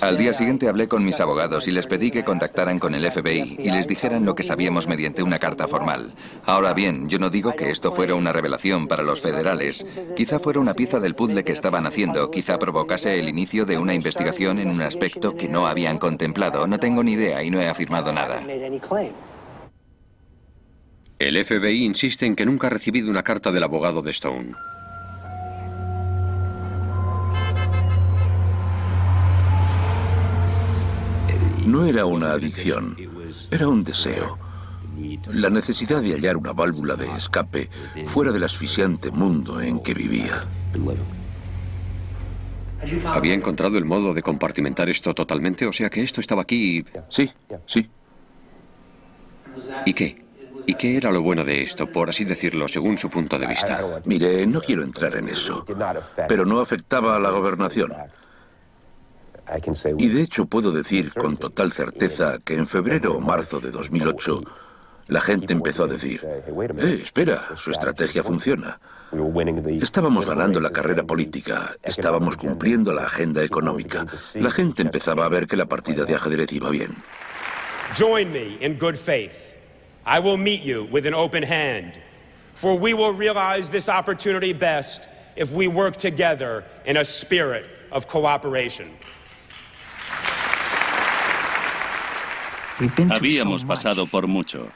Al día siguiente hablé con mis abogados y les pedí que contactaran con el FBI y les dijeran lo que sabíamos mediante una carta formal. Ahora bien, yo no digo que esto fuera una revelación para los federales. Quizá fuera una pieza del puzzle que estaban haciendo, quizá provocase el inicio de una investigación en un aspecto que no habían contemplado. No tengo ni idea y no he afirmado nada. El FBI insiste en que nunca ha recibido una carta del abogado de Stone. No era una adicción, era un deseo. La necesidad de hallar una válvula de escape fuera del asfixiante mundo en que vivía. ¿Había encontrado el modo de compartimentar esto totalmente? O sea que esto estaba aquí y... Sí, sí. ¿Y qué? ¿Y qué era lo bueno de esto, por así decirlo, según su punto de vista? Mire, no quiero entrar en eso, pero no afectaba a la gobernación. Y de hecho puedo decir con total certeza que en febrero o marzo de 2008 la gente empezó a decir, espera, su estrategia funciona. Estábamos ganando la carrera política, estábamos cumpliendo la agenda económica. La gente empezaba a ver que la partida de ajedrez iba bien. Join me in good faith. I will meet you with an open hand, for we will realize this opportunity best if we work together in a spirit of cooperation. Habíamos pasado por mucho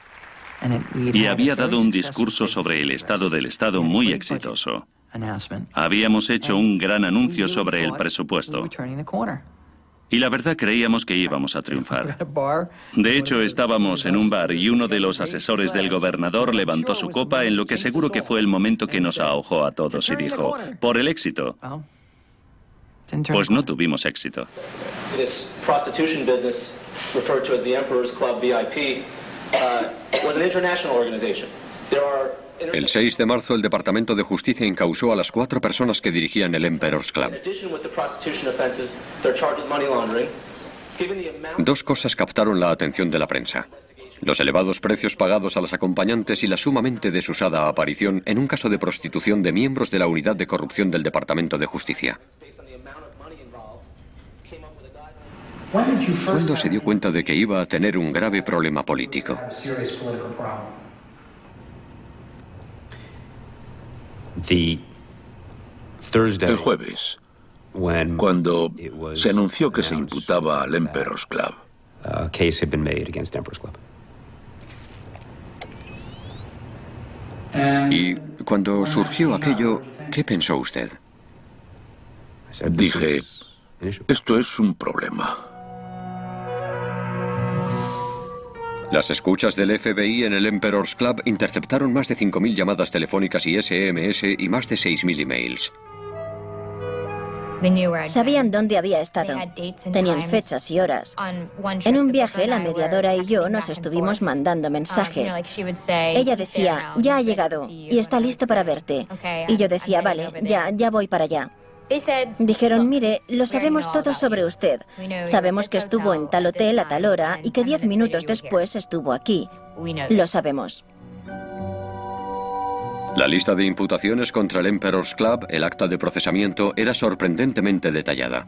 y había dado un discurso sobre el estado del Estado muy exitoso. Habíamos hecho un gran anuncio sobre el presupuesto y la verdad creíamos que íbamos a triunfar. De hecho, estábamos en un bar y uno de los asesores del gobernador levantó su copa en lo que seguro que fue el momento que nos ahogó a todos y dijo, por el éxito. Pues no tuvimos éxito. This prostitution business, referred to as the Emperor's Club VIP, was an international organization. El 6 de marzo, el Departamento de Justicia incausó a las 4 personas que dirigían el Emperor's Club. 2 cosas captaron la atención de la prensa: los elevados precios pagados a las acompañantes y la sumamente desusada aparición en un caso de prostitución de miembros de la unidad de corrupción del Departamento de Justicia. ¿Cuándo se dio cuenta de que iba a tener un grave problema político? El jueves, cuando se anunció que se imputaba al Emperor's Club. Y cuando surgió aquello, ¿qué pensó usted? Dije, esto es un problema. Las escuchas del FBI en el Emperor's Club interceptaron más de 5.000 llamadas telefónicas y SMS y más de 6.000 emails. Sabían dónde había estado. Tenían fechas y horas. En un viaje, la mediadora y yo nos estuvimos mandando mensajes. Ella decía, ya ha llegado y está listo para verte. Y yo decía, vale, ya voy para allá. Dijeron, mire, lo sabemos todo sobre usted. Sabemos que estuvo en tal hotel a tal hora y que 10 minutos después estuvo aquí. Lo sabemos. La lista de imputaciones contra el Emperor's Club, el acta de procesamiento, era sorprendentemente detallada.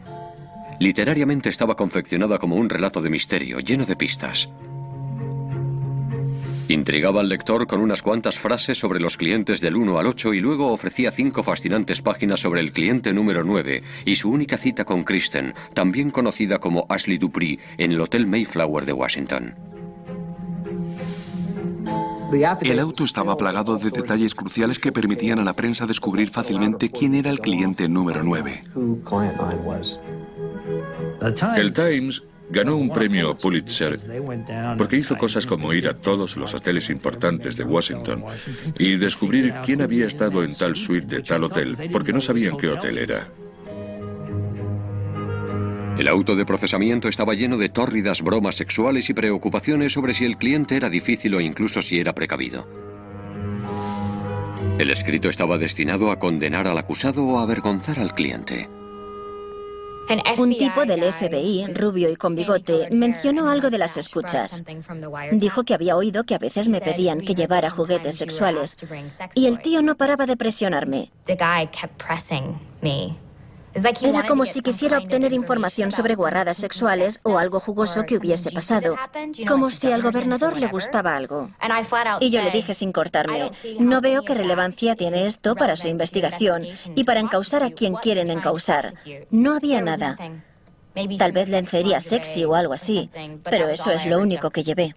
Literariamente estaba confeccionada como un relato de misterio, lleno de pistas. Intrigaba al lector con unas cuantas frases sobre los clientes del 1 al 8 y luego ofrecía 5 fascinantes páginas sobre el cliente número 9 y su única cita con Kristen, también conocida como Ashley Dupree, en el Hotel Mayflower de Washington. El auto estaba plagado de detalles cruciales que permitían a la prensa descubrir fácilmente quién era el cliente número 9. El Times ganó un premio Pulitzer porque hizo cosas como ir a todos los hoteles importantes de Washington y descubrir quién había estado en tal suite de tal hotel, porque no sabían qué hotel era. El auto de procesamiento estaba lleno de tórridas bromas sexuales y preocupaciones sobre si el cliente era difícil o incluso si era precavido. El escrito estaba destinado a condenar al acusado o a avergonzar al cliente. Un tipo del FBI, rubio y con bigote, mencionó algo de las escuchas. Dijo que había oído que a veces me pedían que llevara juguetes sexuales. Y el tío no paraba de presionarme. Era como si quisiera obtener información sobre guarradas sexuales o algo jugoso que hubiese pasado, como si al gobernador le gustaba algo. Y yo le dije sin cortarme, no veo qué relevancia tiene esto para su investigación y para encausar a quien quieren encausar. No había nada. Tal vez lencería sexy o algo así, pero eso es lo único que llevé.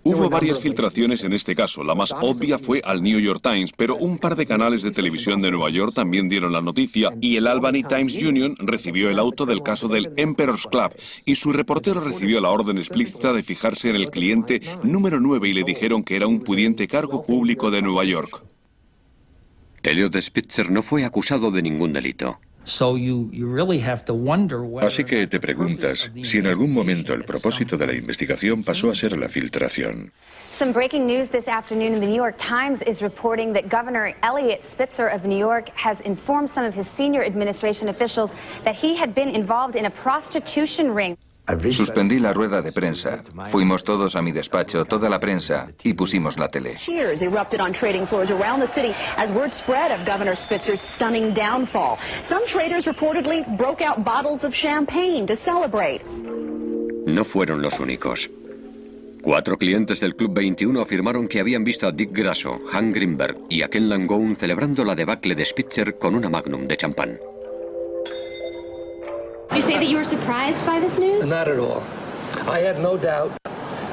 Hubo varias filtraciones en este caso. La más obvia fue al New York Times, pero un par de canales de televisión de Nueva York también dieron la noticia y el Albany Times Union recibió el auto del caso del Emperor's Club y su reportero recibió la orden explícita de fijarse en el cliente número 9 y le dijeron que era un pudiente cargo público de Nueva York. Elliot Spitzer no fue acusado de ningún delito. Así que te preguntas si en algún momento el propósito de la investigación pasó a ser la filtración. Some breaking news this afternoon in the New York Times is reporting that Governor Elliot Spitzer of New York has informed some of his senior administration officials that he had been involved in a prostitution ring. Suspendí la rueda de prensa. Fuimos todos a mi despacho, toda la prensa, y pusimos la tele. Cheers erupted on trading floors around the city as word spread of Governor Spitzer's stunning downfall. Some traders reportedly broke out bottles of champagne to celebrate. No fueron los únicos. 4 clientes del Club 21 afirmaron que habían visto a Dick Grasso, Hank Greenberg y a Ken Langone celebrando la debacle de Spitzer con una magnum de champán. You say that you were surprised by this news? Not at all. I had no doubt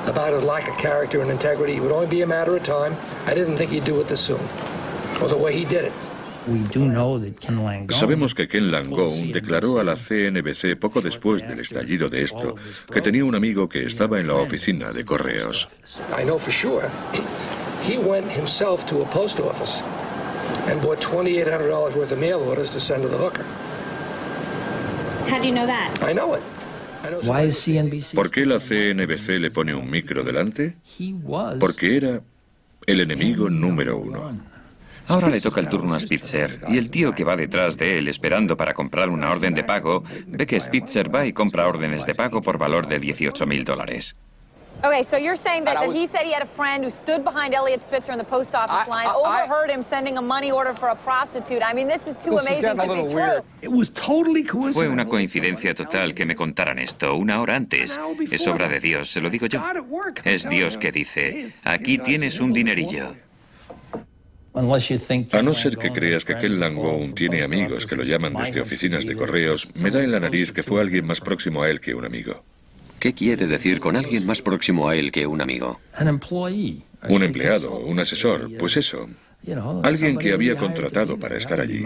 about his lack of character and integrity. It would only be a matter of time. I didn't think he'd do it this soon, or the way he did it. Sabemos que Ken Langone declaró a la CNBC poco después del estallido de esto que tenía un amigo que estaba en la oficina de correos. I know for sure. He went himself to a post office and bought $2,800 worth of mail orders to send to the hooker. How do you know that? I know it. ¿Por qué la CNBC le pone un micro delante? Porque era el enemigo número 1. Ahora le toca el turno a Spitzer, y el tío que va detrás de él esperando para comprar una orden de pago, ve que Spitzer va y compra órdenes de pago por valor de $18,000. Okay, so you're saying that he said he had a friend who stood behind Elliot Spitzer in the post office line, overheard him sending a money order for a prostitute. I mean, this is too amazing to be true. Fue una coincidencia total que me contaran esto una hora antes. Es obra de Dios, se lo digo yo. Es Dios que dice, aquí tienes un dinerillo. A no ser que creas que Ken Langone tiene amigos que lo llaman desde oficinas de correos, me da en la nariz que fue alguien más próximo a él que un amigo. ¿Qué quiere decir con alguien más próximo a él que un amigo? Un empleado, un asesor, pues eso. Alguien que había contratado para estar allí.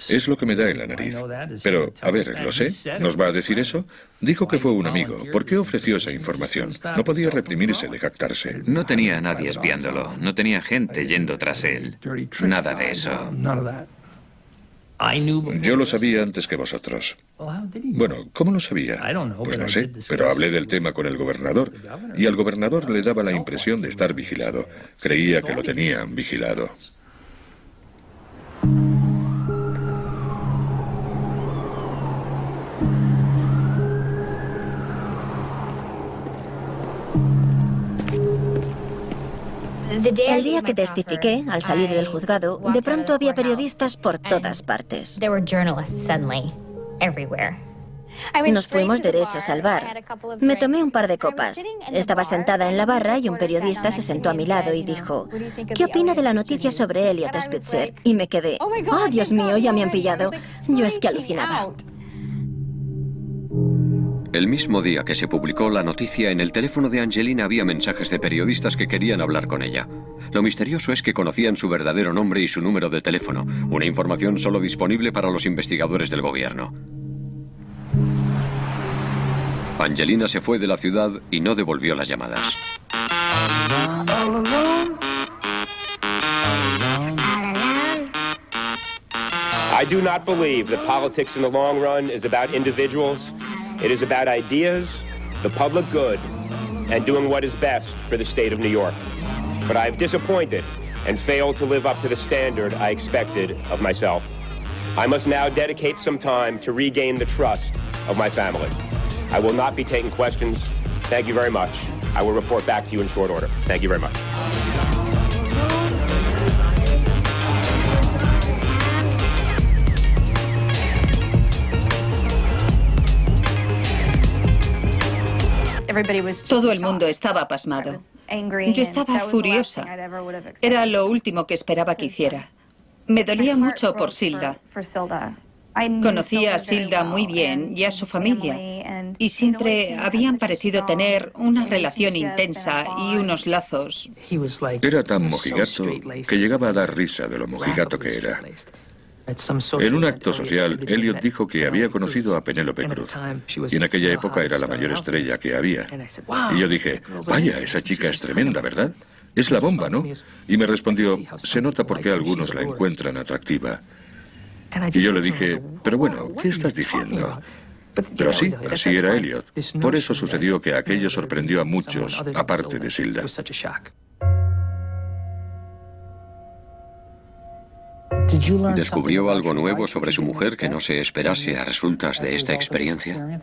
Es lo que me da en la nariz. Pero, a ver, ¿lo sé? ¿Nos va a decir eso? Dijo que fue un amigo. ¿Por qué ofreció esa información? No podía reprimirse de jactarse. No tenía a nadie espiándolo. No tenía gente yendo tras él. Nada de eso. Yo lo sabía antes que vosotros. Bueno, ¿cómo lo sabía? Pues no sé, pero hablé del tema con el gobernador y al gobernador le daba la impresión de estar vigilado. Creía que lo tenían vigilado. El día que testifiqué, al salir del juzgado, de pronto había periodistas por todas partes. Nos fuimos derechos al bar. Me tomé un par de copas. Estaba sentada en la barra y un periodista se sentó a mi lado y dijo, ¿qué opina de la noticia sobre Elliot Spitzer? Y me quedé, oh, Dios mío, ya me han pillado. Yo es que alucinaba. El mismo día que se publicó la noticia, en el teléfono de Angelina había mensajes de periodistas que querían hablar con ella. Lo misterioso es que conocían su verdadero nombre y su número de teléfono, una información solo disponible para los investigadores del gobierno. Angelina se fue de la ciudad y no devolvió las llamadas. I do not believe that politics in the long run is about individuals. It is about ideas, the public good, and doing what is best for the state of New York. But I have disappointed and failed to live up to the standard I expected of myself. I must now dedicate some time to regain the trust of my family. I will not be taking questions. Thank you very much. I will report back to you in short order. Thank you very much. Todo el mundo estaba pasmado. Yo estaba furiosa. Era lo último que esperaba que hiciera. Me dolía mucho por Silda. Conocía a Silda muy bien y a su familia, y siempre habían parecido tener una relación intensa y unos lazos. Era tan mojigato que llegaba a dar risa de lo mojigato que era. En un acto social, Elliot dijo que había conocido a Penélope Cruz, y en aquella época era la mayor estrella que había. Y yo dije, vaya, esa chica es tremenda, ¿verdad? Es la bomba, ¿no? Y me respondió, se nota por qué algunos la encuentran atractiva. Y yo le dije, pero bueno, ¿qué estás diciendo? Pero sí, así era Elliot. Por eso sucedió que aquello sorprendió a muchos, aparte de Silda. ¿Descubrió algo nuevo sobre su mujer que no se esperase a resultas de esta experiencia?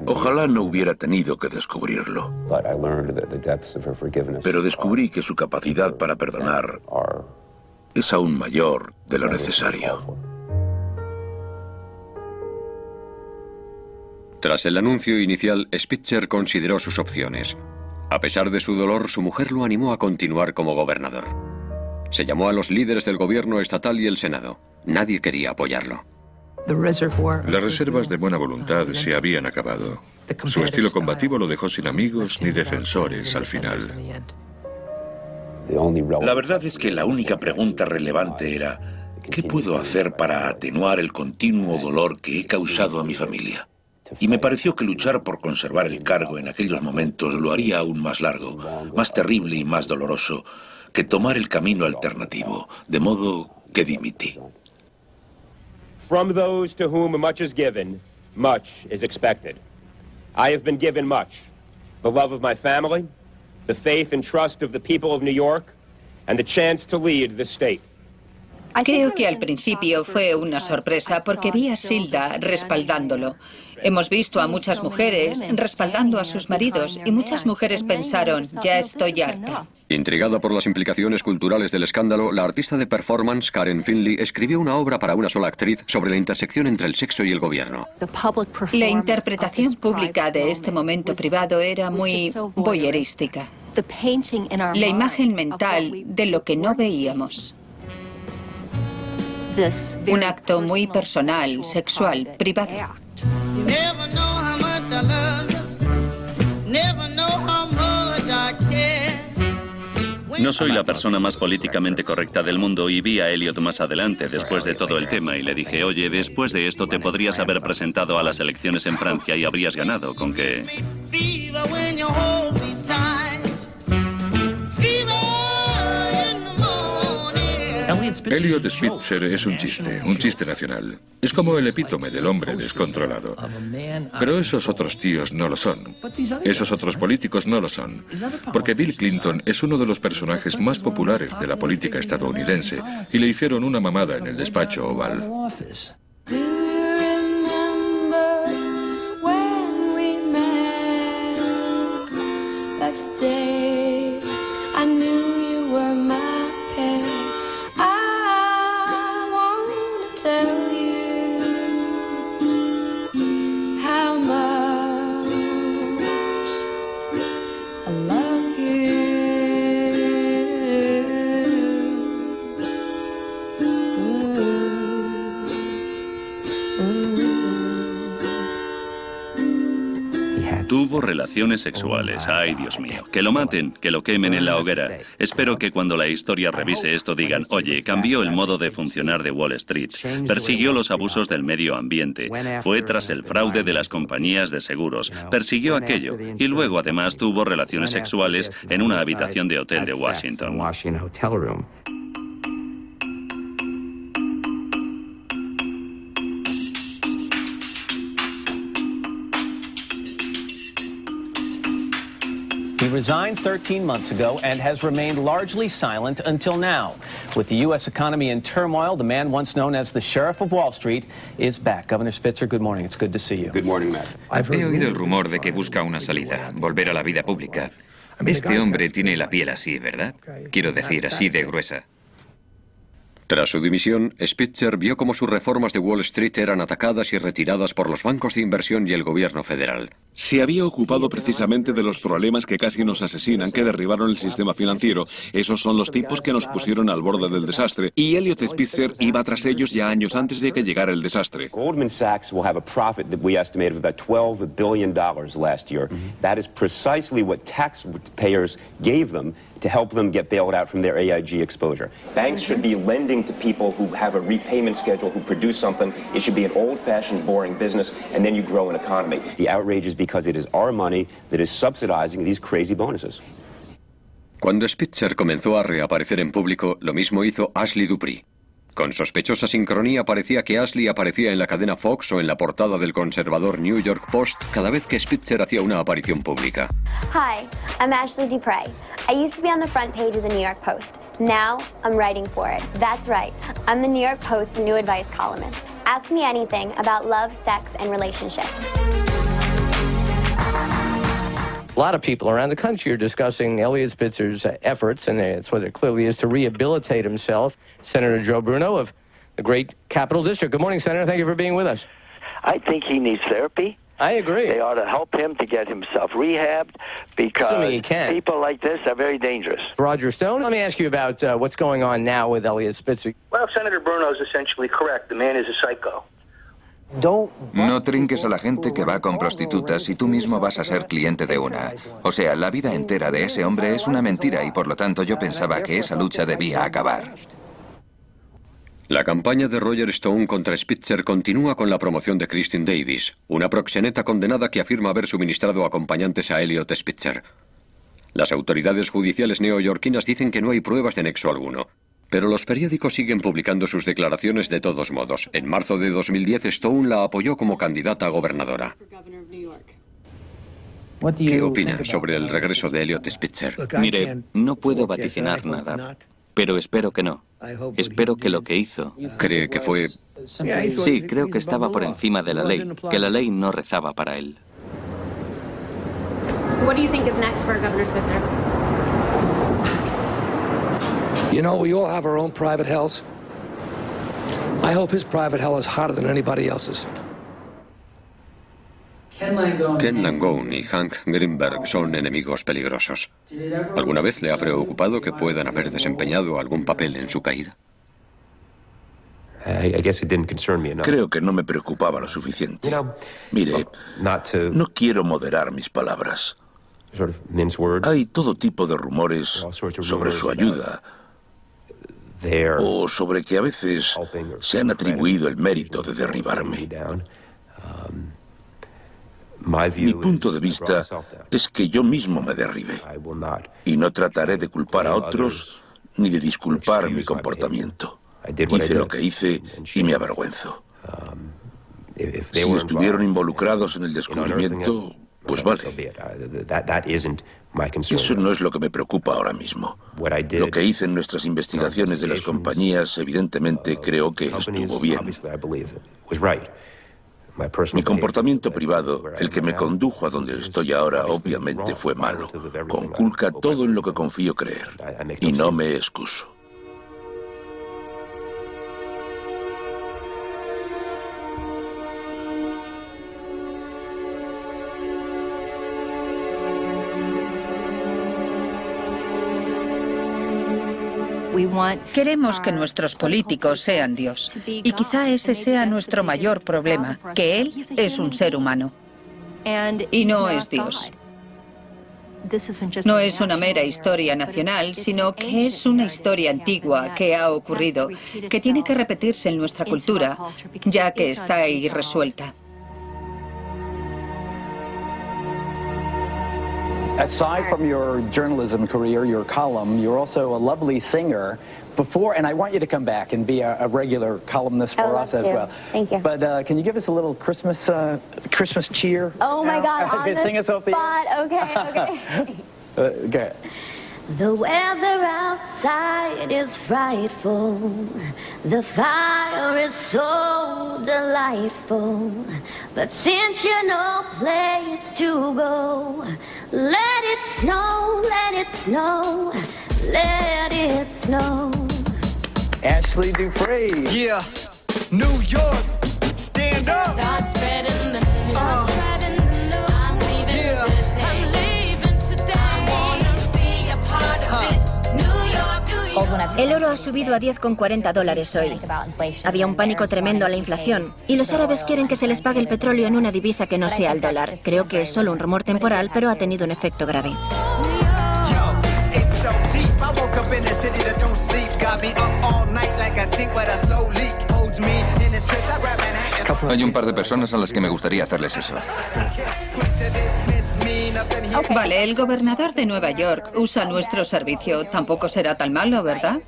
Ojalá no hubiera tenido que descubrirlo. Pero descubrí que su capacidad para perdonar es aún mayor de lo necesario. Tras el anuncio inicial, Spitzer consideró sus opciones. A pesar de su dolor, su mujer lo animó a continuar como gobernador. Se llamó a los líderes del gobierno estatal y el Senado. Nadie quería apoyarlo. Las reservas de buena voluntad se habían acabado. Su estilo combativo lo dejó sin amigos ni defensores al final. La verdad es que la única pregunta relevante era, ¿qué puedo hacer para atenuar el continuo dolor que he causado a mi familia? Y me pareció que luchar por conservar el cargo en aquellos momentos lo haría aún más largo, más terrible y más doloroso que tomar el camino alternativo, de modo que dimití. From those to whom much is given, much is expected. I have been given much. The love of my family, the faith and trust of the people of New York, and the chance to lead the state. Creo que al principio fue una sorpresa porque vi a Silda respaldándolo. Hemos visto a muchas mujeres respaldando a sus maridos y muchas mujeres pensaron, ya estoy harta. Intrigada por las implicaciones culturales del escándalo, la artista de performance Karen Finley escribió una obra para una sola actriz sobre la intersección entre el sexo y el gobierno. La interpretación pública de este momento privado era muy voyeurística. La imagen mental de lo que no veíamos. Un acto muy personal, sexual, privado. No soy la persona más políticamente correcta del mundo y vi a Elliot más adelante, después de todo el tema, y le dije, oye, después de esto te podrías haber presentado a las elecciones en Francia y habrías ganado, con que... Elliot Spitzer es un chiste nacional. Es como el epítome del hombre descontrolado. Pero esos otros tíos no lo son. Esos otros políticos no lo son. Porque Bill Clinton es uno de los personajes más populares de la política estadounidense y le hicieron una mamada en el despacho oval. Tuvo relaciones sexuales. Ay, Dios mío. Que lo maten, que lo quemen en la hoguera. Espero que cuando la historia revise esto digan, oye, cambió el modo de funcionar de Wall Street. Persiguió los abusos del medio ambiente. Fue tras el fraude de las compañías de seguros. Persiguió aquello. Y luego, además, tuvo relaciones sexuales en una habitación de hotel de Washington. He resigned 13 months ago and has remained largely silent until now. With the U.S. economy in turmoil, the man once known as the Sheriff of Wall Street is back. Governor Spitzer, good morning. It's good to see you. Good morning, Matt. He oído el rumor de que busca una salida, volver a la vida pública. Este hombre tiene la piel así, ¿verdad? Quiero decir, así de gruesa. Tras su dimisión, Spitzer vio cómo sus reformas de Wall Street eran atacadas y retiradas por los bancos de inversión y el gobierno federal. Se había ocupado precisamente de los problemas que casi nos asesinan, que derribaron el sistema financiero. Esos son los tipos que nos pusieron al borde del desastre. Y Elliot Spitzer iba tras ellos ya años antes de que llegara el desastre. Goldman Sachs will have a profit that we estimated of about $12 billion last year. That is precisely what taxpayers gave them to help them get bailed out from their AIG exposure. Banks should be lending to people who have a repayment schedule, who produce something. It should be an old-fashioned, boring business, and then you grow an economy. The outrage is because it is our money that is subsidizing these crazy bonuses. Cuando Spitzer comenzó a reaparecer en público, lo mismo hizo Ashley Dupree. Con sospechosa sincronía parecía que Ashley aparecía en la cadena Fox o en la portada del conservador New York Post cada vez que Spitzer hacía una aparición pública. Hi, I'm Ashley Dupree. I used to be on the front page of the New York Post. Now I'm writing for it. That's right. I'm the New York Post's new advice columnist. Ask me anything about love, sex, and relationships. A lot of people around the country are discussing Eliot Spitzer's efforts, and it's what it clearly is, to rehabilitate himself. Senator Joe Bruno of the great Capital District. Good morning, Senator. Thank you for being with us. I think he needs therapy. I agree. They ought to help him to get himself rehabbed because people like this are very dangerous. Roger Stone, let me ask you about what's going on now with Eliot Spitzer. Well, Senator Bruno is essentially correct. The man is a psycho. No trinques a la gente que va con prostitutas si tú mismo vas a ser cliente de una. O sea, la vida entera de ese hombre es una mentira y por lo tanto yo pensaba que esa lucha debía acabar. La campaña de Roger Stone contra Spitzer continúa con la promoción de Christine Davis, una proxeneta condenada que afirma haber suministrado acompañantes a Elliot Spitzer. Las autoridades judiciales neoyorquinas dicen que no hay pruebas de nexo alguno. Pero los periódicos siguen publicando sus declaraciones de todos modos. En marzo de 2010, Stone la apoyó como candidata a gobernadora. ¿Qué opina sobre el regreso de Elliot Spitzer? Mire, no puedo vaticinar nada, pero espero que no. Espero que lo que hizo... ¿Cree que fue...? Sí, creo que estaba por encima de la ley, que la ley no rezaba para él. What do you think is next for Governor Spitzer? You know, we all have our own private hells. I hope his private hell is hotter than anybody else's. Ken Langone y Hank Greenberg son enemigos peligrosos. ¿Alguna vez le ha preocupado que puedan haber desempeñado algún papel en su caída? Creo que no me preocupaba lo suficiente. Mire, no quiero moderar mis palabras. Hay todo tipo de rumores sobre su ayuda o sobre que a veces se han atribuido el mérito de derribarme. Mi punto de vista es que yo mismo me derribé y no trataré de culpar a otros ni de disculpar mi comportamiento. Hice lo que hice y me avergüenzo. Si estuvieron involucrados en el descubrimiento, pues vale. Eso no es lo que me preocupa ahora mismo. Lo que hice en nuestras investigaciones de las compañías, evidentemente, creo que estuvo bien. Mi comportamiento privado, el que me condujo a donde estoy ahora, obviamente fue malo. Conculca todo en lo que confío creer. Y no me excuso. Queremos que nuestros políticos sean Dios. Y quizá ese sea nuestro mayor problema, que Él es un ser humano. Y no es Dios. No es una mera historia nacional, sino que es una historia antigua que ha ocurrido, que tiene que repetirse en nuestra cultura, ya que está irresuelta. Aside from your journalism career, your column, you're also a lovely singer. And I want you to come back and be a regular columnist for us as well. Thank you. But can you give us a little Christmas cheer? Oh my God! Okay, sing us off the air. Okay. Okay. The weather outside is frightful. The fire is so delightful. But since you're no place to go, let it snow, let it snow, let it snow. Ashley Dupre. Yeah, New York, stand up. Start spreading the news. I'm leaving today. I wanna be a part of it. New York. El oro ha subido a $10,40 hoy. Había un pánico tremendo a la inflación y los árabes quieren que se les pague el petróleo en una divisa que no sea el dólar. Creo que es solo un rumor temporal, pero ha tenido un efecto grave. Hay un par de personas a las que me gustaría hacerles eso. Vale, el gobernador de Nueva York usa nuestro servicio. Tampoco será tan malo, ¿verdad?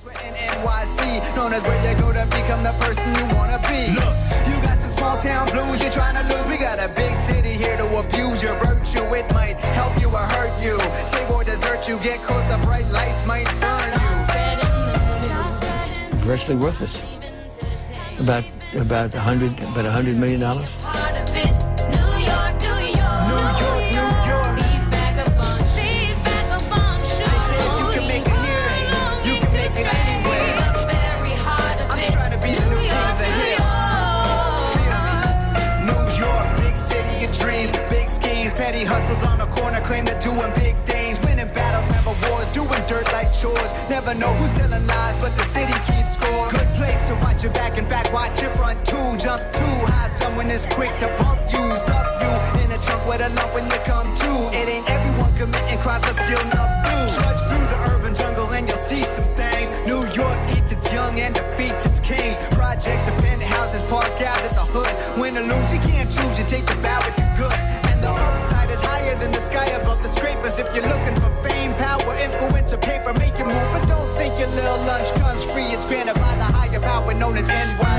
Virtually worthless. About $100 million. Hustles on the corner, claim they're doing big things, winning battles, never wars, doing dirt like chores. Never know who's telling lies, but the city keeps score. Good place to watch your back, in fact, watch your front too. Jump too high, someone is quick to bump you, stuff you in a trunk with a lump when you come to. It ain't everyone committing crimes, but still not new. Trudge through the urban jungle and you'll see some things. New York eats its young and defeats its kings. Projects, the penthouses, park out at the hood. Win or lose, you can't choose, you take the bad with the good. The upside is higher than the sky above the scrapers. If you're looking for fame, power, influence, or paper, make you move. But don't think your little lunch comes free. It's granted by the higher power known as NY.